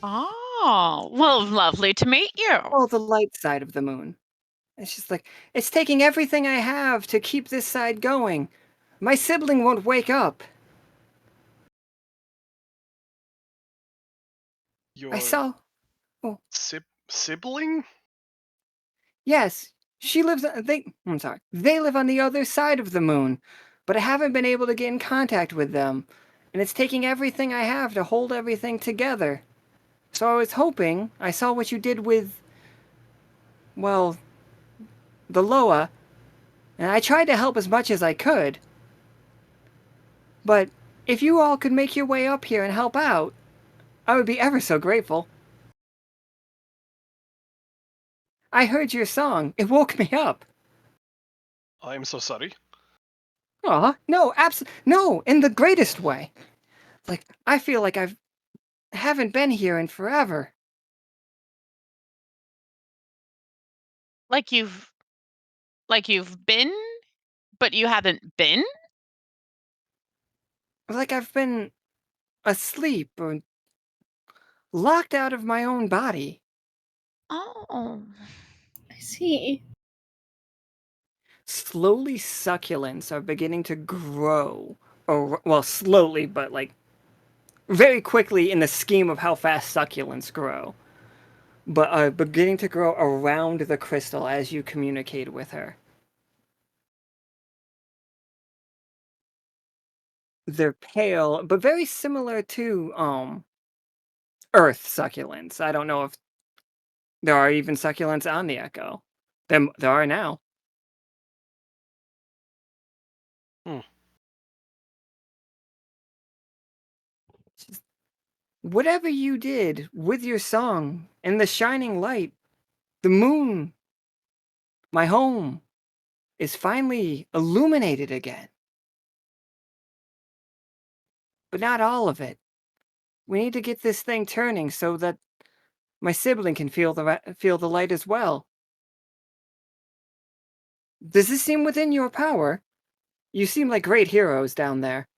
Oh, well, lovely to meet you. Oh, the light side of the moon. It's just like, it's taking everything I have to keep this side going. My sibling won't wake up. Your I saw... Oh, sibling? yes, she lives... I'm sorry. They live on the other side of the moon, but I haven't been able to get in contact with them. And it's taking everything I have to hold everything together. So I was hoping I saw what you did with... well, the Loa, and I tried to help as much as I could. But if you all could make your way up here and help out, I would be ever so grateful. I heard your song. It woke me up. I am so sorry. Aw, no, no, in the greatest way. Like, I feel like haven't been here in forever. Like you've been, but you haven't been? Like I've been asleep or locked out of my own body. Oh. I see. Slowly, succulents are beginning to grow. Or, well, slowly, but like very quickly in the scheme of how fast succulents grow. But are beginning to grow around the crystal as you communicate with her. They're pale, but very similar to earth succulents. I don't know if there are even succulents on the Echo. There are now. Just, whatever you did with your song and the shining light, the moon, my home, is finally illuminated again. But not all of it. We need to get this thing turning so that my sibling can feel the light as well. Does this seem within your power? You seem like great heroes down there.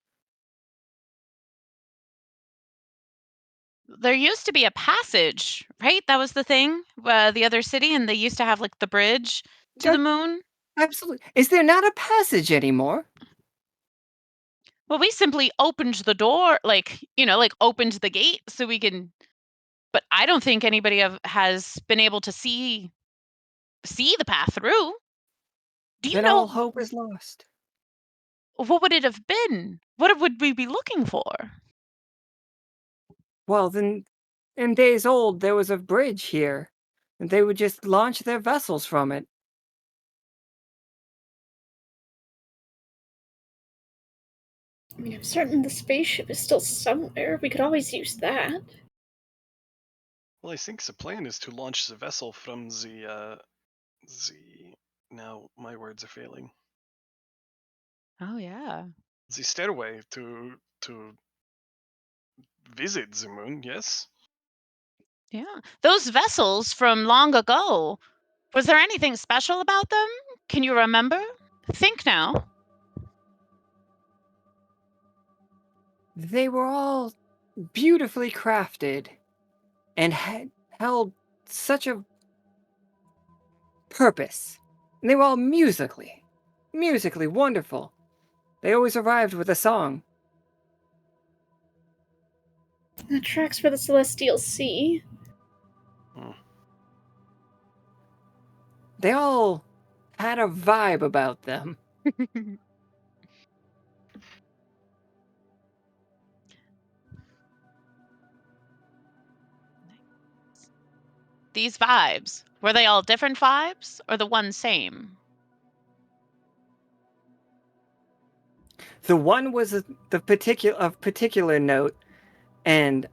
There used to be a passage, right? That was the thing. The other city, and they used to have like the bridge to the moon. Absolutely. Is there not a passage anymore? Well, we simply opened the door, like, like opened the gate so we can. But I don't think anybody has been able to see the path through. Do you Then know all hope is lost. what would it have been? What would we be looking for? Well, then, in days old, there was a bridge here, and they would just launch their vessels from it. I mean, I'm certain the spaceship is still somewhere. We could always use that. Well, I think the plan is to launch the vessel from the now my words are failing. Oh yeah. The stairway to visit the moon, yes? Yeah. Those vessels from long ago. Was there anything special about them? Can you remember? Think now. They were all beautifully crafted and held such a purpose. And they were all musically wonderful. They always arrived with a song. That tracks for the Celestial Sea. They all had a vibe about them. These vibes, were they all different vibes or the one same? The one was the particular note, and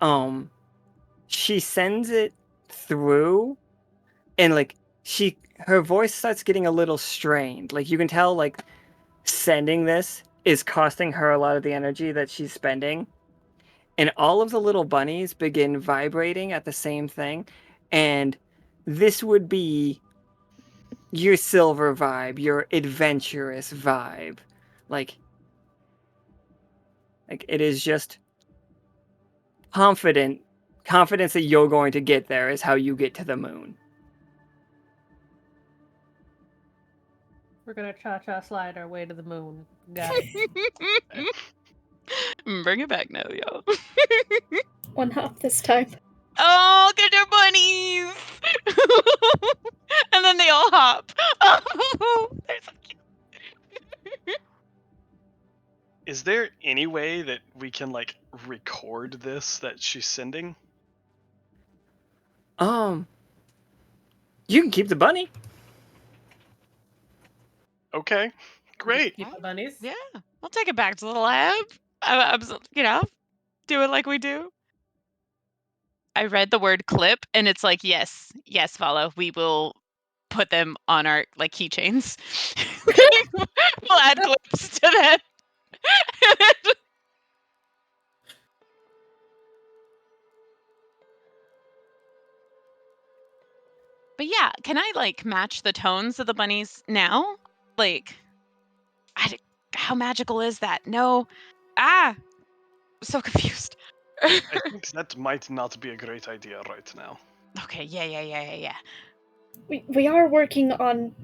she sends it through, and like her voice starts getting a little strained. Like you can tell, like sending this is costing her a lot of the energy that she's spending, and all of the little bunnies begin vibrating at the same thing, and this would be your silver vibe, your adventurous vibe, like it is just confidence that you're going to get there is how you get to the moon. We're gonna cha-cha slide our way to the moon. Got it. Bring it back now, y'all. One hop this time. Oh, good they're bunnies! And then they all hop. Oh, they're so cute. Is there any way that we can like record this that she's sending? You can keep the bunny. Okay, great. Keep the bunnies. Yeah, I'll take it back to the lab. I'm do it like we do. I read the word clip, and it's like, yes, follow. We will put them on our like keychains. We'll add clips to that. But yeah, can I like match the tones of the bunnies now? Like, how magical is that? No. So confused. I think that might not be a great idea right now. Okay, yeah. We are working on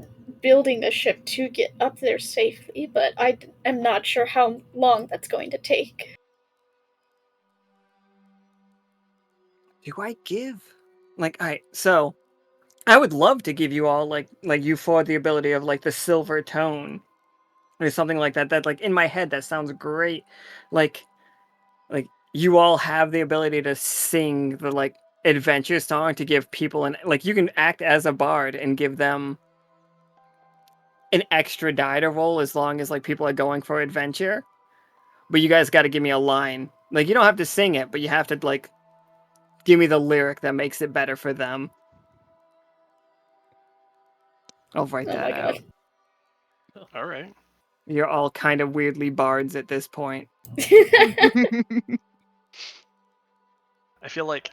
building a ship to get up there safely, but I am not sure how long that's going to take. Do I give? So I would love to give you all like you for the ability of like the silver tone or something like that. That like in my head that sounds great. Like you all have the ability to sing the like adventure song to give people an like you can act as a bard and give them an extra die to roll as long as like people are going for adventure. But you guys got to give me a line. Like you don't have to sing it, but you have to like give me the lyric that makes it better for them. I'll write that out. All right. You're all kind of weirdly bards at this point. I feel like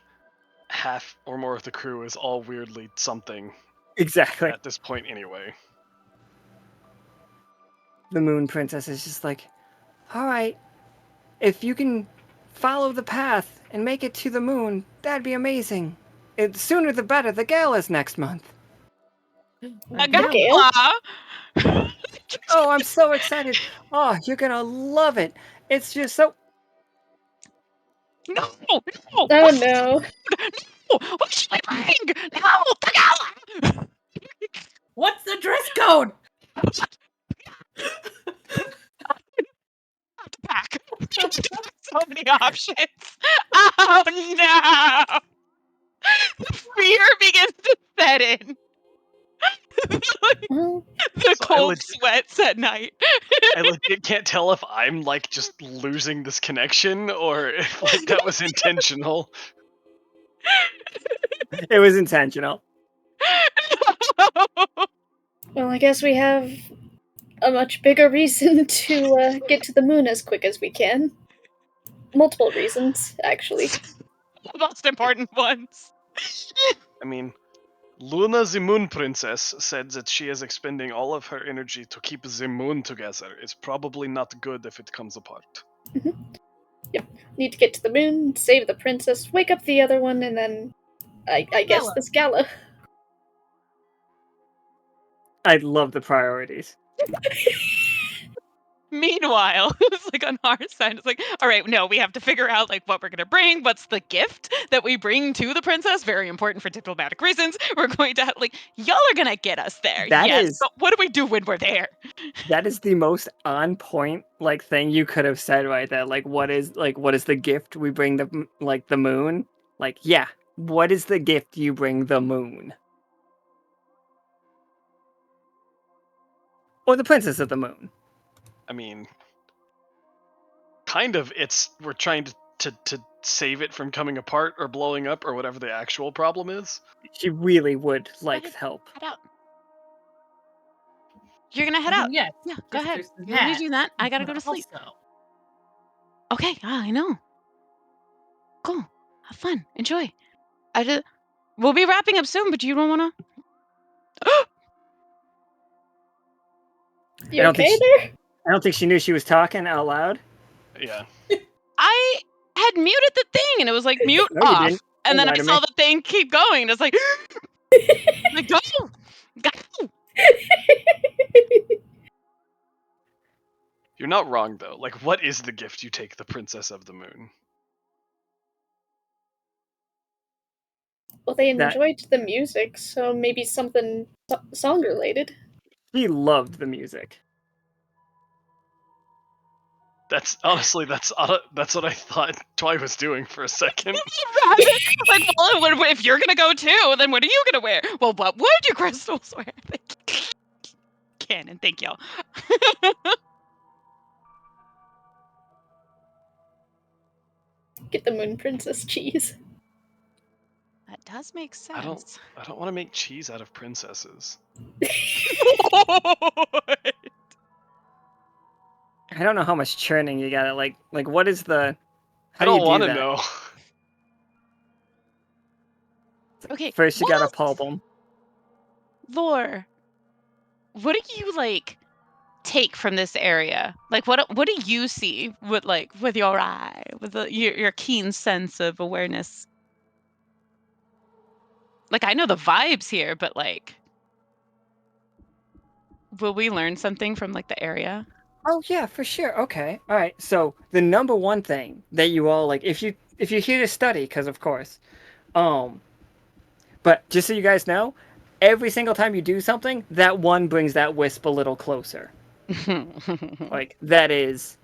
half or more of the crew is all weirdly something Exactly. at this point anyway. The Moon Princess is just like, all right, if you can follow the path and make it to the moon, that'd be amazing. Sooner the better. The gala is next month. A Gale? gala. Oh, I'm so excited. Oh, you're gonna love it. It's just so... No. Oh no. No. What should I bring? No, the gala. What's the dress code? Pack. So many options. Oh no! The fear begins to set in. Well, The So I cold legit- sweats at night. I legit can't tell if I'm like just losing this connection or if like that was intentional. It was intentional. well, I guess we have a much bigger reason to get to the moon as quick as we can. Multiple reasons, actually. The most important ones. I mean, Luna the Moon Princess said that she is expending all of her energy to keep the moon together. It's probably not good if it comes apart. Need to get to the moon, save the princess, wake up the other one, and then I guess Gala. this gala. I love the priorities. Meanwhile, it's like on our side, it's like, all right, no, we have to figure out like what we're gonna bring. What's the gift that we bring to the princess? Very important for diplomatic reasons. We're going to have like y'all are gonna get us there. That yes, is- but what do we do when we're there? That is the most on point like thing you could have said right there. Like what is the gift we bring the moon? Like, yeah, what is the gift you bring the moon? Or the princess of the moon. I mean, kind of. We're trying to save it from coming apart or blowing up or whatever the actual problem is. She really would like ahead. help. Head out. You're gonna head I mean, out. yes, Yeah, go ahead. there's You want me to that, do that? I gotta but go to sleep. Also, Okay, I know. Cool. Have fun. Enjoy. We'll be wrapping up soon, but you don't wanna You I don't think okay she- there? I don't think she knew she was talking out loud. Yeah. I had muted the thing and it was like mute No, you off. didn't. And Don't then lie I to saw me. the thing keep going. And it's like, like go. You're not wrong though. Like, what is the gift you take the Princess of the Moon? Well, they That- enjoyed the music, so maybe something song related. She loved the music. That's honestly that's what I thought Twi was doing for a second. Like, well, if you're gonna go too, then what are you gonna wear? Well, what would your crystals wear? Canon, thank y'all. Get the moon princess cheese. That does make sense. I don't want to make cheese out of princesses. I don't know how much churning you gotta like what is the I how do you don't do want to that? know. Okay. First you gotta what pulp them. Lore, what do you like take from this area? Like, what do you see with your eye, with your keen sense of awareness? Like, I know the vibes here, but like, will we learn something from like the area? Oh yeah, for sure. Okay. All right. So the number one thing that you all like, if you're here to study, because of course, but just so you guys know, every single time you do something, that one brings that wisp a little closer. Like that is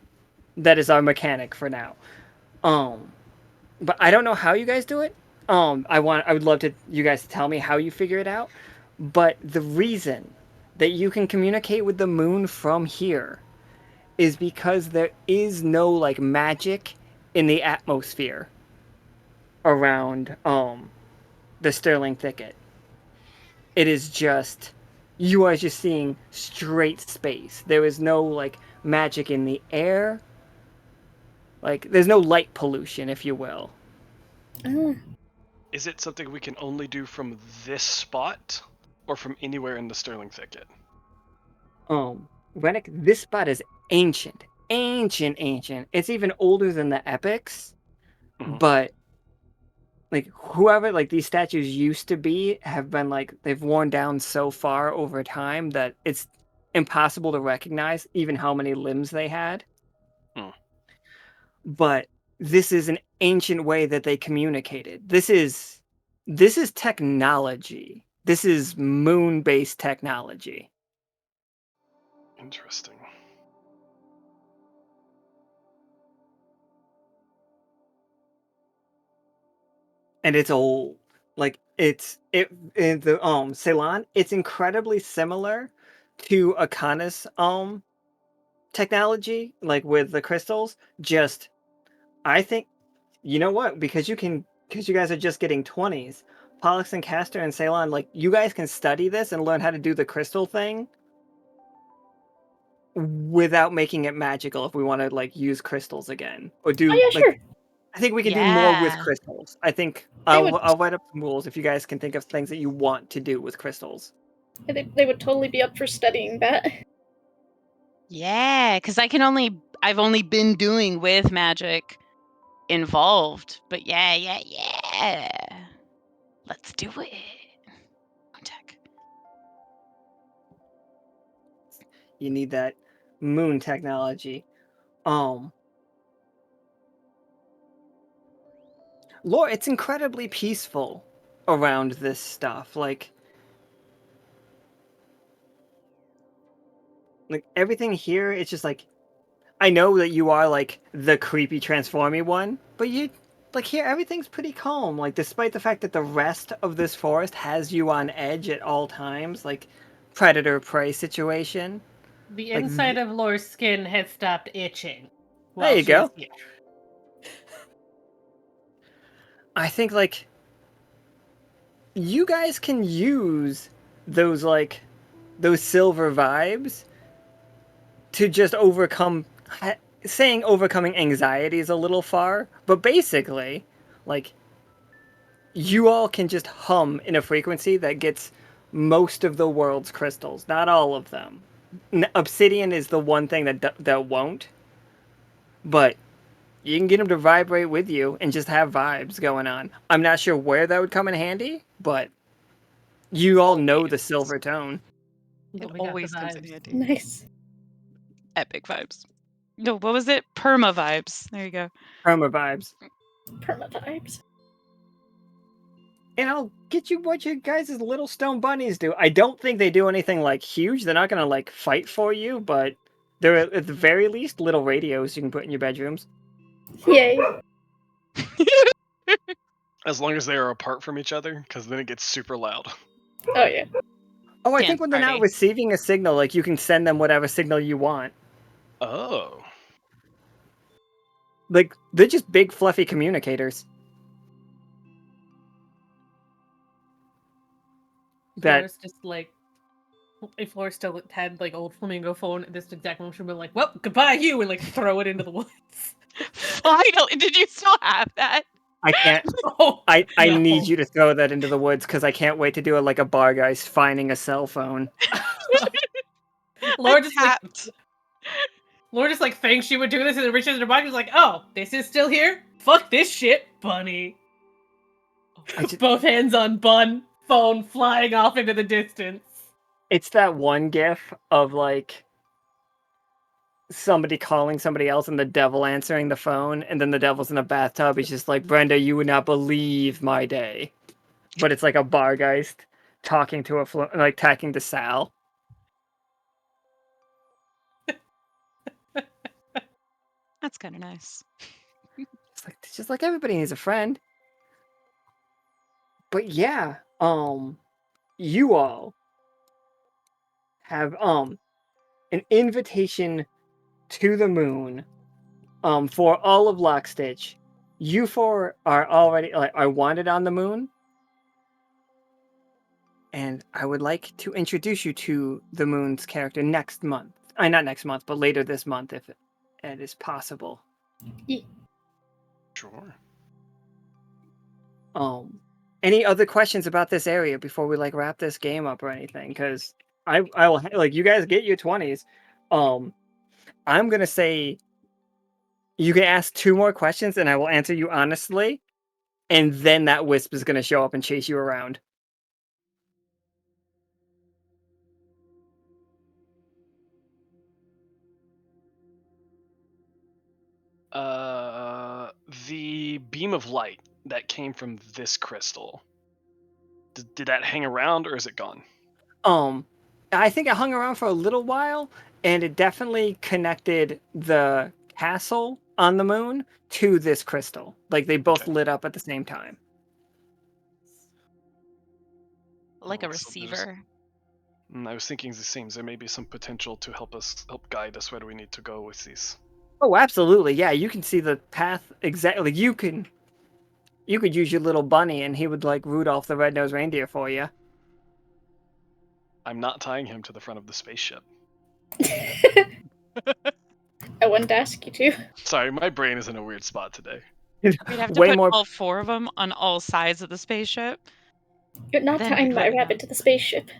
our mechanic for now. But I don't know how you guys do it. I would love you guys to tell me how you figure it out. But the reason that you can communicate with the moon from here is because there is no like magic in the atmosphere around the Sterling Thicket. It is just you are just seeing straight space. There is no like magic in the air. Like there's no light pollution, if you will. Is it something we can only do from this spot, or from anywhere in the Sterling Thicket? Renic, this spot is ancient. Ancient. It's even older than the epics. Mhm. But like whoever like these statues used to be have been like they've worn down so far over time that it's impossible to recognize even how many limbs they had. Hmm. But this is an ancient way that they communicated. This is technology. This is moon-based technology. Interesting. And it's old. Like in the Ceylon, it's incredibly similar to Akana's technology, like with the crystals. Just I think you know what? Because you guys are just getting 20s. Pollux and Castor and Ceylon, like you guys can study this and learn how to do the crystal thing without making it magical if we want to like use crystals again. Or Oh do yeah, like sure. I think we can do more with Yeah. crystals. I think They would- I'll write up some rules if you guys can think of things that you want to do with crystals. They would totally be up for studying that. Yeah, because I've only been doing with magic involved. But yeah. Let's do it. Tech. You need that moon technology. Laura, it's incredibly peaceful around this stuff. Like everything here, it's just like I know that you are like the creepy transformy one, but you like here everything's pretty calm. Like despite the fact that the rest of this forest has you on edge at all times, like predator prey situation. The Like, inside of Lore's skin has stopped itching. There you go. Here. I think like you guys can use those those silver vibes to just overcome saying overcoming anxiety is a little far, but basically like you all can just hum in a frequency that gets most of the world's crystals, not all of them. Obsidian is the one thing that won't, but you can get them to vibrate with you and just have vibes going on. I'm not sure where that would come in handy, but you all know the silver tone. It But we got the always comes in vibes. handy. Nice. Epic vibes. No, what was it? Perma vibes. There you go. Perma vibes. Perma vibes. And I'll get you what you guys' little stone bunnies do. I don't think they do anything like huge. They're not gonna like fight for you, but they're at the very least little radios you can put in your bedrooms. Yay. As long as they are apart from each other, because then it gets super loud. Oh yeah. Oh, I Dance think when they're not party. receiving a signal, like you can send them whatever signal you want. Oh. Like they're just big fluffy communicators. That Lore's just like, if Lore still had like old flamingo phone at this exact moment, she'd be like, "Well, goodbye, you," and like throw it into the woods. Finally, did you still have that? I can't. Oh, I no. need you to throw that into the woods because I can't wait to do it like a bargeist finding a cell phone. Lore just like Tapped. Lore just like thinks she would do this, and then reaches in her pocket. She's like, "Oh, this is still here. Fuck this shit, bunny." Both hands on bun, phone flying off into the distance. It's that one gif of like somebody calling somebody else and the devil answering the phone, and then the devil's in a bathtub. He's just like, Brenda, you would not believe my day. But it's like a bargeist talking to talking to Sal. That's kind of nice. It's just like everybody needs a friend. But yeah, you all have an invitation to the moon for all of Lockstitch. You four are already are wanted on the moon, and I would like to introduce you to the moon's character next month. Not next month, but later this month, if it is possible. Sure. Any other questions about this area before we like wrap this game up or anything? Because I will like you guys get your 20s. I'm gonna say you can ask 2 more questions and I will answer you honestly, and then that wisp is gonna show up and chase you around. The beam of light that came from this crystal. Did that hang around or is it gone? I think it hung around for a little while, and it definitely connected the castle on the moon to this crystal. Like they both Okay. lit up at the same time. like a Oh, so there's- receiver. I was thinking the same. There may be some potential to help guide us where we need to go with these. Oh, absolutely. Yeah, you can see the path exactly. You could use your little bunny, and he would like Rudolph the Red-Nosed Reindeer for you. I'm not tying him to the front of the spaceship. I wanted to ask you to. Sorry, my brain is in a weird spot today. We'd have to Way put more. all 4 of them on all sides of the spaceship. You're not Then tying we'd my let you rabbit know. to the spaceship.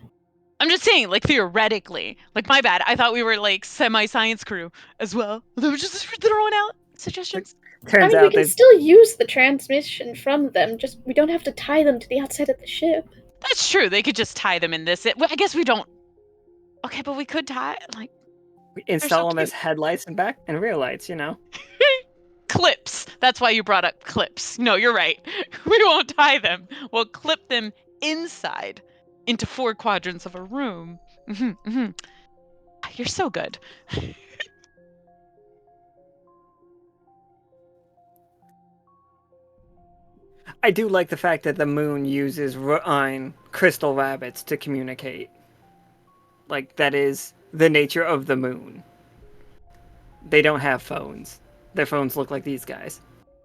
I'm just saying, like, theoretically. Like, my bad. I thought we were, like, semi-science crew as well. They were just throwing out suggestions. I Turns mean, we out can they. still use the transmission from them, just we don't have to tie them to the outside of the ship. That's true. They could just tie them in this. I guess we don't. Okay, but we could tie, like, Install so them as cute. headlights and back and rear lights. clips. That's why you brought up clips. No, you're right. We won't tie them. We'll clip them inside into 4 quadrants of a room. You're so good. I do like the fact that the moon uses crystal rabbits to communicate. Like, that is the nature of the moon. They don't have phones. Their phones look like these guys.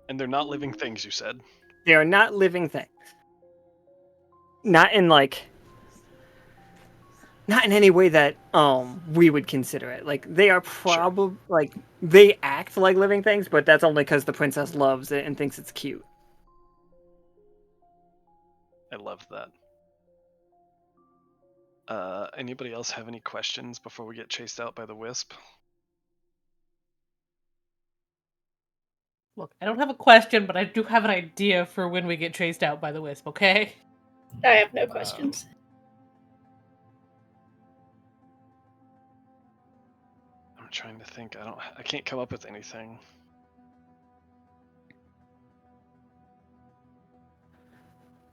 And they're not living things, you said. They are not living things. Not in any way that we would consider it. Like, they are probably like they act like living things, but that's only because the princess loves it and thinks it's cute. I love that. Anybody else have any questions before we get chased out by the wisp? Look, I don't have a question, but I do have an idea for when we get chased out by the wisp, okay? I have no questions. I'm trying to think. I can't come up with anything.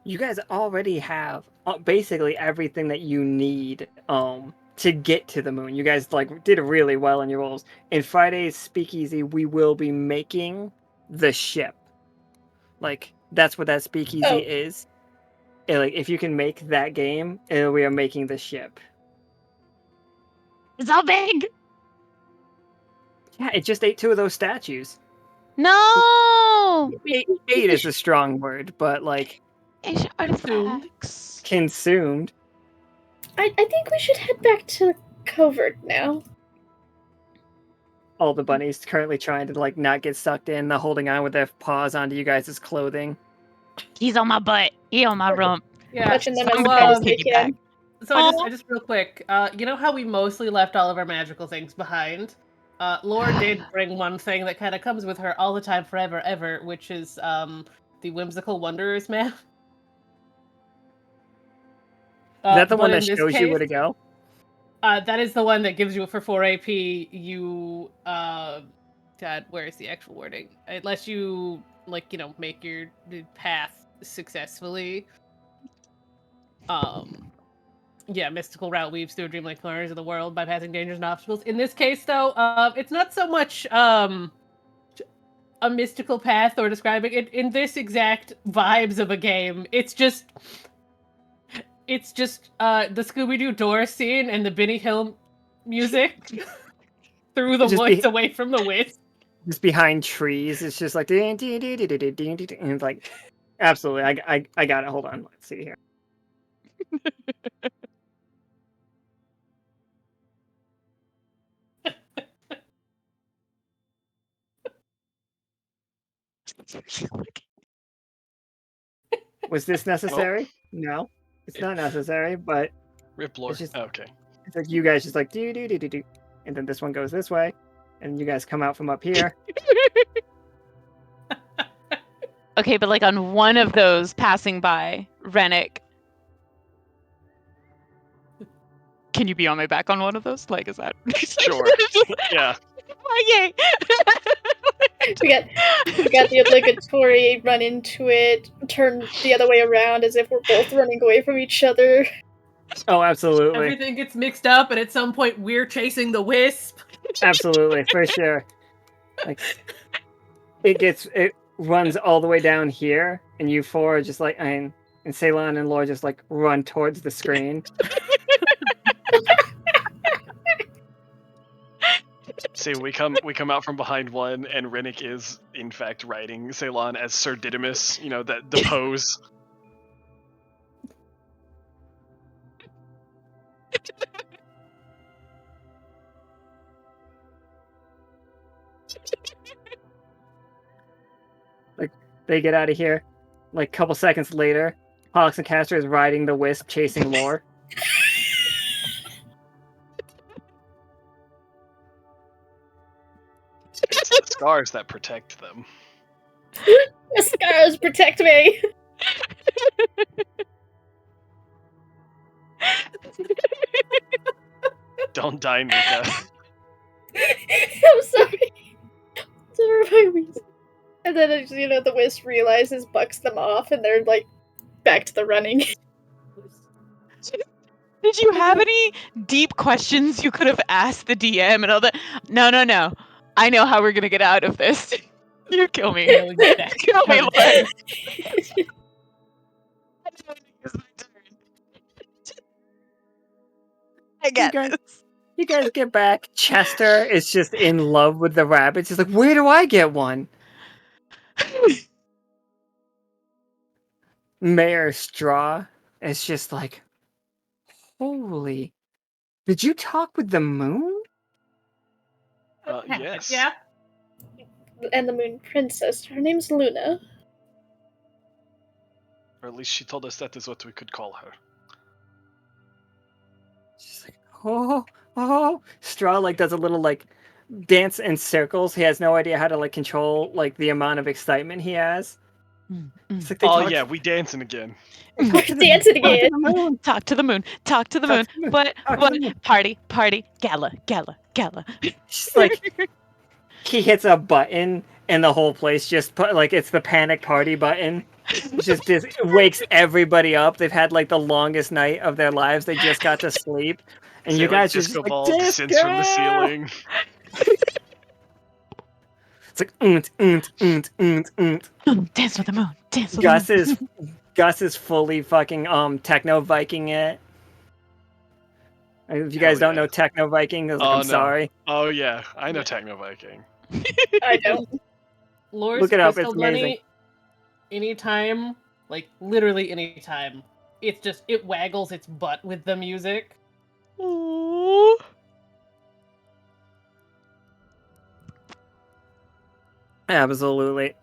You guys already have basically everything that you need to get to the moon. You guys like did really well in your roles. In Friday's speakeasy, we will be making the ship. Like, that's what that speakeasy is. And, like, if you can make that game, we are making the ship. It's all big. Yeah, it just ate 2 of those statues. No. Ate is a strong word, but like It's artifacts. consumed. I think we should head back to the covert now. All the bunnies currently trying to like not get sucked in, holding on with their paws onto you guys' clothing. He's on my butt. He on my rump. Yeah. Touching them as I'm hard gonna as they can. piggyback. So I just real quick, you know how we mostly left all of our magical things behind? Laura did bring one thing that kind of comes with her all the time, forever, ever, which is the Whimsical Wanderer's map. Is that the but one in that this shows you case, where to go? that is the one that gives you for 4 AP. You, God, where is the actual wording? It lets you, like, make your path successfully. Yeah, mystical route weaves through dreamlike corners of the world, bypassing dangers and obstacles. In this case, though, it's not so much a mystical path or describing it in this exact vibes of a game. It's just the Scooby-Doo door scene and the Benny Hill music through the woods away from the wisp. Just behind trees, it's just like and it's like absolutely. I got it. Hold on, let's see here. Was this necessary? No, it's not necessary. But Rip lore. it's just Okay. it's like you guys just like do, and then this one goes this way, and you guys come out from up here. Okay, but like on one of those passing by, Renic. Can you be on my back on one of those? Like, is that Sure. Yeah. Yay! We got the obligatory run into it, turn the other way around as if we're both running away from each other. Oh, absolutely. Everything gets mixed up, and at some point, we're chasing the wisp. Absolutely, for sure. Like, it runs all the way down here, and you 4 are just like, And Ceylon and Laura just like run towards the screen. See, we come out from behind one, and Renic is in fact riding Ceylon as Sir Didymus. You know, that the pose. Like they get out of here. Like a couple seconds later, Pollux and Castor is riding the wisp, chasing Lore. It's the scars that protect them. The scars protect me. Don't die, Nika. I'm sorry. Don't remind me. And then, the wisp realizes, bucks them off, and they're like back to the running. Did you have any deep questions you could have asked the DM and all that? No. I know how we're gonna get out of this. You kill me. Kill me, Lord. I get this. You guys get back. Chester is just in love with the rabbits. He's like, where do I get one? Mayor Straw is just like, holy. Did you talk with the moon? Yes. Yeah. And the Moon Princess. Her name's Luna. Or at least she told us that is what we could call her. She's like, oh. Straw like does a little like dance in circles. He has no idea how to like control like the amount of excitement he has. It's like Oh yeah, we dancing again. Dancing again. Talk to the moon. Talk to the moon. What? Party. Gala. She's like, he hits a button and the whole place just put like it's the panic party button. It just wakes everybody up. They've had like the longest night of their lives. They just got to sleep, and you guys just disco like, ball descends from the ceiling. It's like Dance with the moon. Dance with the moon. Gus is fully fucking techno Viking it. If you guys don't know techno Viking, I'm sorry. Oh yeah, I know techno Viking. I don't. Lore's Look it up, Crystal it's amazing. Bunny, anytime, like literally anytime, it waggles its butt with the music. Ooh. Absolutely.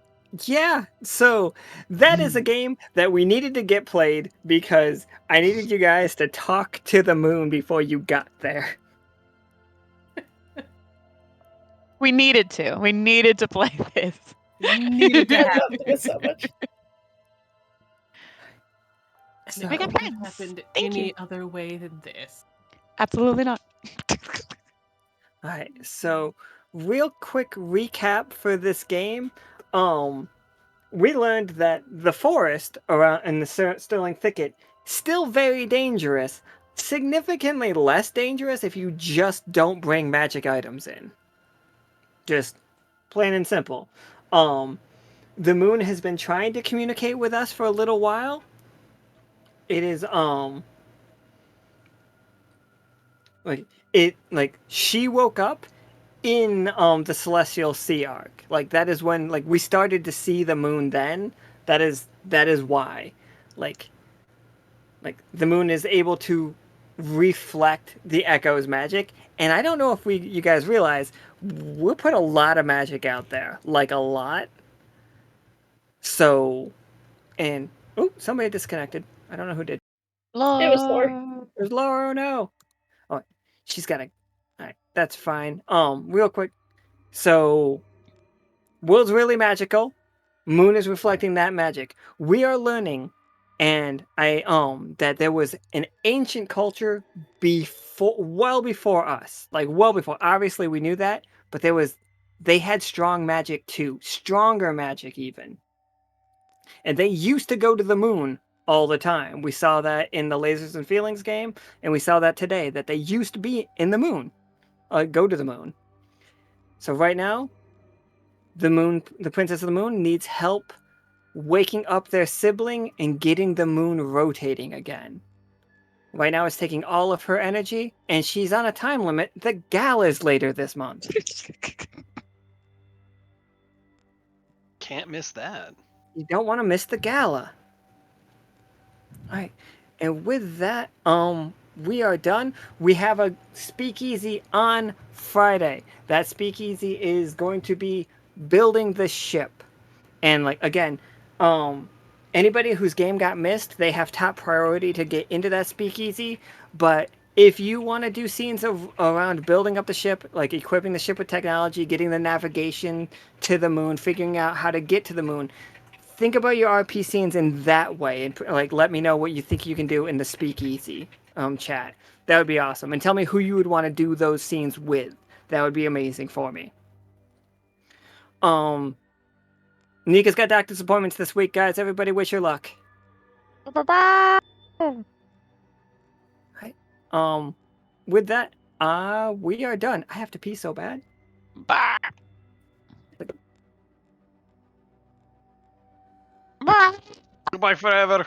Yeah, so that is a game that we needed to get played because I needed you guys to talk to the moon before you got there. We needed to. We needed to play this. Needed to I happen. love this so much. So, We got It friends. happened Thank any you. other way than this. Absolutely not. Alright, so real quick recap for this game. We learned that the forest around in the Sterling Thicket still very dangerous. Significantly less dangerous if you just don't bring magic items in. Just plain and simple. The moon has been trying to communicate with us for a little while. It is she woke up in the Celestial Sea arc. Like that is when like we started to see the moon then. That is why. Like the moon is able to reflect the echo's magic. And I don't know if you guys realize we put a lot of magic out there. Like a lot. So somebody disconnected. I don't know who did. It was Lore. It was Laura, oh no. Oh, she's got a... Alright, that's fine. Real quick. So, world's really magical. Moon is reflecting that magic. We are learning, and that there was an ancient culture well before us. Like, well before. Obviously, we knew that, but they had strong magic too. Stronger magic, even. And they used to go to the moon all the time. We saw that in the Lasers and Feelings game, and we saw that today, that they used to be in the moon. Go to the moon. So right now, the Princess of the Moon needs help waking up their sibling and getting the moon rotating again. Right now it's taking all of her energy, and she's on a time limit. The gala is later this month. Can't miss that. You don't want to miss the gala. Alright. And with that, we are done. We have a speakeasy on Friday. That speakeasy is going to be building the ship. And like again, anybody whose game got missed, they have top priority to get into that speakeasy. But if you want to do scenes around building up the ship, like equipping the ship with technology, getting the navigation to the moon, figuring out how to get to the moon, think about your RP scenes in that way, and like let me know what you think you can do in the speakeasy chat. That would be awesome. And tell me who you would want to do those scenes with. That would be amazing for me. Nika's got doctor's appointments this week, guys. Everybody wish her luck. Bye-bye. Right. With that, we are done. I have to pee so bad. Bye. Bye. Goodbye forever.